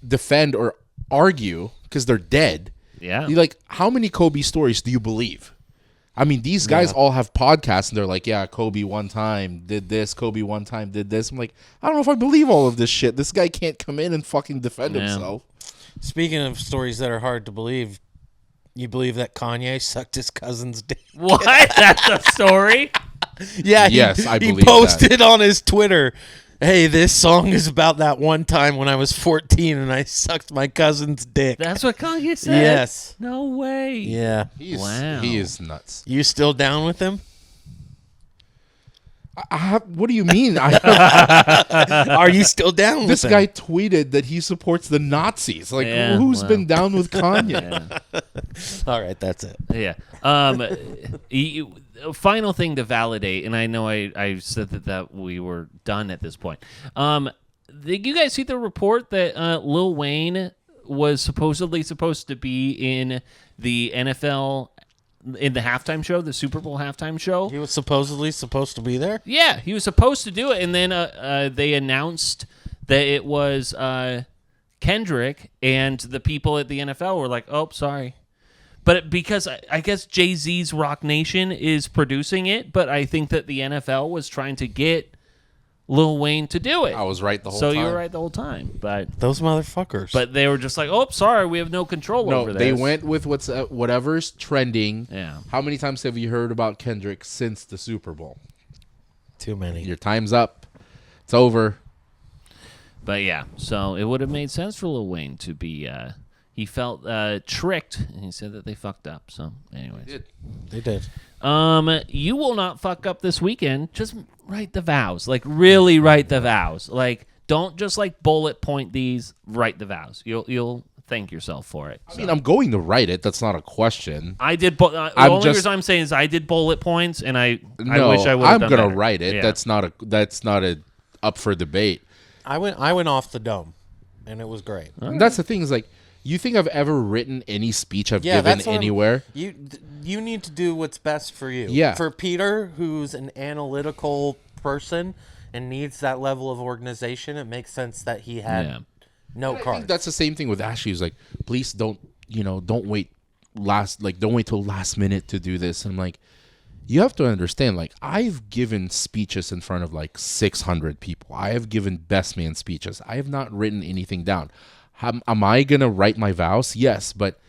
defend or argue because they're dead. Yeah. You like, how many Kobe stories do you believe? I mean, these guys all have podcasts, and they're like, yeah, Kobe one time did this, Kobe one time did this. I'm like, I don't know if I believe all of this shit. This guy can't come in and fucking defend himself. Speaking of stories that are hard to believe, you believe that Kanye sucked his cousin's dick? What? That's a story? Yeah, Yes, I believe he posted on his Twitter, "Hey, this song is about that one time when I was 14 and I sucked my cousin's dick." That's what Kanye said? Yes. No way. Yeah. Wow. He is nuts. You still down with him? What do you mean? Are you still down with This him? guy tweeted that he supports the Nazis. Like, Yeah, who's well. been down with Kanye? Yeah. All right, that's it. Yeah. Final thing to validate, and I know I said that we were done at this point. Did you guys see the report that Lil Wayne was supposedly supposed to be in the NFL in the halftime show, the Super Bowl halftime show? He was supposedly supposed to be there? Yeah, he was supposed to do it, and then they announced that it was Kendrick, and the people at the NFL were like, "Oh, sorry." But because I guess Jay-Z's Rock Nation is producing it, but I think that the NFL was trying to get Lil Wayne to do it. I was right the whole so time. you were right the whole time, but Those motherfuckers. they were just like, "Oh, sorry, we have no control No, over this." they went with whatever's trending. Yeah. How many times have you heard about Kendrick since the Super Bowl? Too many. Your time's up. It's over. But yeah, so it would have made sense for Lil Wayne to be. He felt tricked, and he said that they fucked up. So, anyways, They did. you will not fuck up this weekend. Just write the vows, like really write the vows. Like, don't just like bullet point these. Write the vows. You'll thank yourself for it. I mean, I'm going to write it. That's not a question. I did. The only reason I'm saying is I did bullet points, and I wish I would. I'm done gonna better. write it. Yeah. That's not a up for debate. I went off the dome, and it was great. And that's the thing is like, you think I've ever written any speech I've given that's what anywhere? You need to do what's best for you. Yeah. For Peter, who's an analytical person and needs that level of organization, it makes sense that he had no I cards. think that's the same thing with Ashley. He's like, please don't wait till last minute to do this. And I'm like, you have to understand, like, I've given speeches in front of like 600 people. I have given best man speeches. I have not written anything down. Am I gonna write my vows? Yes, but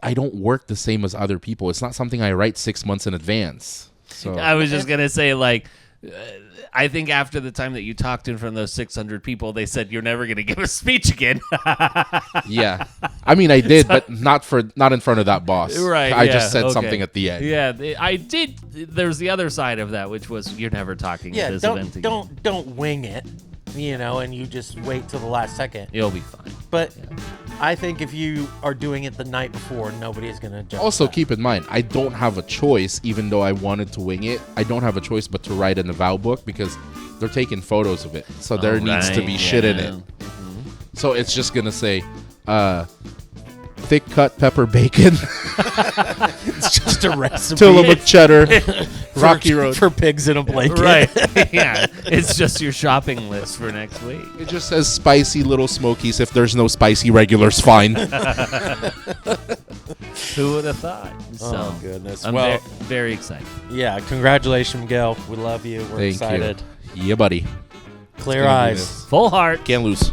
I don't work the same as other people. It's not something I write 6 months in advance. So I was just gonna say, like, I think after the time that you talked in front of those 600 people, they said you're never gonna give a speech again. yeah, I mean I did, but not in front of that boss. Right? I yeah, just said okay. something at the end. Yeah, I did. There's the other side of that, which was you're never talking at this event again. don't wing it, and you just wait till the last second. You'll be fine. But I think if you are doing it the night before, nobody is gonna judge. Also, that. keep in mind, I don't have a choice, even though I wanted to wing it. I don't have a choice but to write in the vow book because they're taking photos of it. So there needs to be shit in it. Mm-hmm. So it's just going to say, thick cut pepper bacon, It's just a recipe Tillamook cheddar, Rocky Road. for pigs in a blanket. Right. Yeah. It's just your shopping list for next week. It just says spicy little smokies. If there's no spicy regulars, fine. Who would have thought? So, Oh goodness. I'm Well, very excited. yeah. Congratulations, Miguel. We love you. We're Thank excited. you. Yeah, buddy. Clear Gonna do eyes. this. Full heart. Can't lose.